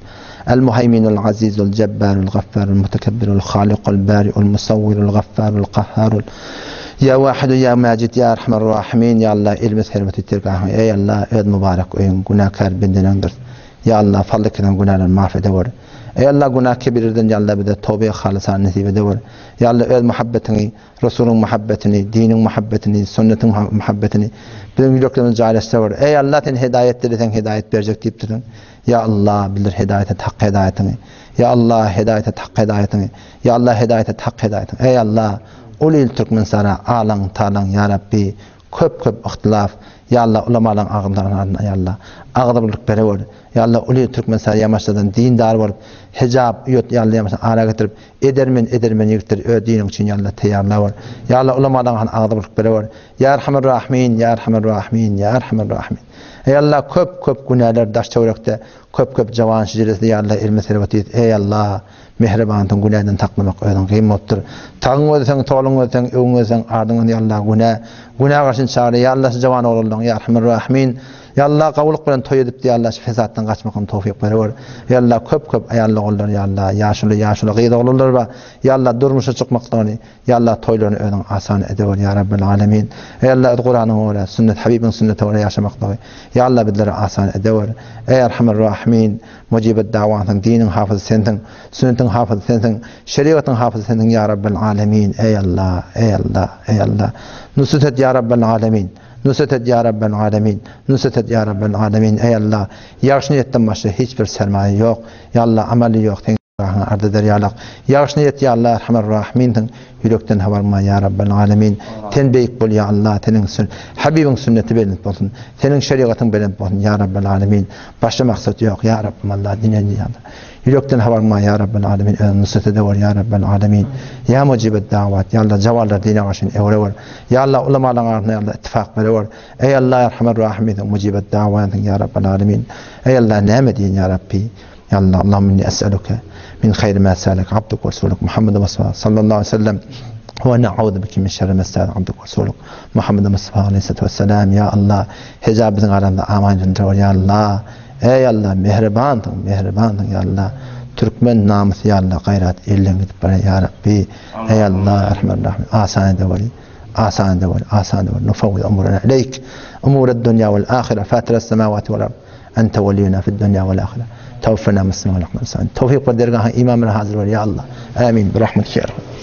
Speaker 1: المهيمن العزيز الجبار الغفار المتكبر الخالق البارئ المصور الغفار القهار يا واحد يا ماجد يا ارحم الراحمين يا الله ilmes hürmeti tergah ey Allah ed mübarek oyun günahkar bendendir ya Allah fadlından günahlarını mağfiret ver ey Allah günah kebirden ya Allah bize tövbe halisan nasip eder ya Allah öz muhabbetini Resulün muhabbetini dinin muhabbetini sünnetin muhabbetini bizim yüreklerimize caylaştır ey Allah sen hidayetleri sen hidayet verecek deyip durun ya Allah bilir hidayete hak hidayetini ya Allah hidayete hak hidayetini ya Allah hidayete hak hidayetini ey Allah Ulil Türkmenistan'a alan talan ya Rabbi köp ihtilaf ya Allah ulamaların ağımlarına ya Allah ağırlık beraber ya Allah Ulil Türkmenistan'a yamaçlardan dindar var hicab yot ya Allah yamaçlardan ara getirip edermen yektir dinin için ya Allah teyarlar var ya Allah ulamaların ağırlık beraber ya Erhamerrahim ya Erhamerrahim ya Erhamerrahim ey Allah köp günahlar daş çavrakta köp cavan şiiresi ya Allah ilmi serveti ey Allah mehribanın günahdan taklamak öden kıymettir. Tağın ödesen, toğlun ödesen, öğün ödesen, ardın ya Allah günah karşın çağrı ya Allah cavan oğlum ya Erhamerrahim ya Allah kavuluk bilen toy edip ya Allah fesattan kaçmakın tevfik verir. Ya Allah köp ayarlı oğullar ya Allah yaşlı gıyda oğullar var. Ya Allah durmuşa çıkmaklarını ya Allah toylarını öden asan eder ya Rabbel alemin. Ya Allah Kur'an'ın öyle sünnet Habibin sünneti öyle yaşamakları ya Allah bizlere asan eder. Ey Erhamerrahim mucibet davatın dinin hafızı sensin sünnetin hafızı sensin şeriatın hafızı sensin ya Rabbel alemin. Ey Allah nusret et ya Rabbel alemin. Nusret et ya Rabbel alemin. Nusret et ya Rabbel alemin. Ey Allah yağış niyetten başka hiçbir sermaye yok. Ya Allah ameli yok. Arda deryalık. Yağış niyet ya Allah Erhamerrahim. Yürekten havarma ya Rabbel alemin. Ten beyik bol ya Allah. Habibin sünneti belirli olsun. Senin şeriatın belirli olsun ya Rabbel alemin. Başka maksat yok ya Rabbim Allah. Dinleyin ya Allah. Yürekten havarma ya Rabbel alemin. Nusret eder ya Rabbel alemin. Ya mucibet davat. Ya Allah cavallar dine karşın evre ya Allah ulamaların ardına ya Allah ittifak verir. Ey Allah Erhamerrahim. Mucibet davatın ya Rabbel alemin. Ey Allah ne medin ya Rabbi. يا الله اللهم إني أسألك من خير ما سألك عبدك ورسولك محمد مصطفى صلى الله عليه وسلم، ونعوذ بك من شر ما استعاذ عبدك ورسولك محمد مصطفى عليه الصلاة والسلام. Ya Allah, hicabımızın arasında amancın ya Allah. Ey Allah, mehribandır ya Allah. Türkmen namusu ya Allah, gayret illen gidip bana ya Rabbi. Ey Allah, Erhamerrahim, آسان دول نفوض أمورنا إليك، أمور الدنيا والآخرة، فاتر السماوات والأرض، أنت ولينا في الدنيا والآخرة، توفنا مسلمين ونحن التوفيق والدرجة إمامنا هذا يا الله، آمين برحمتك يا رب.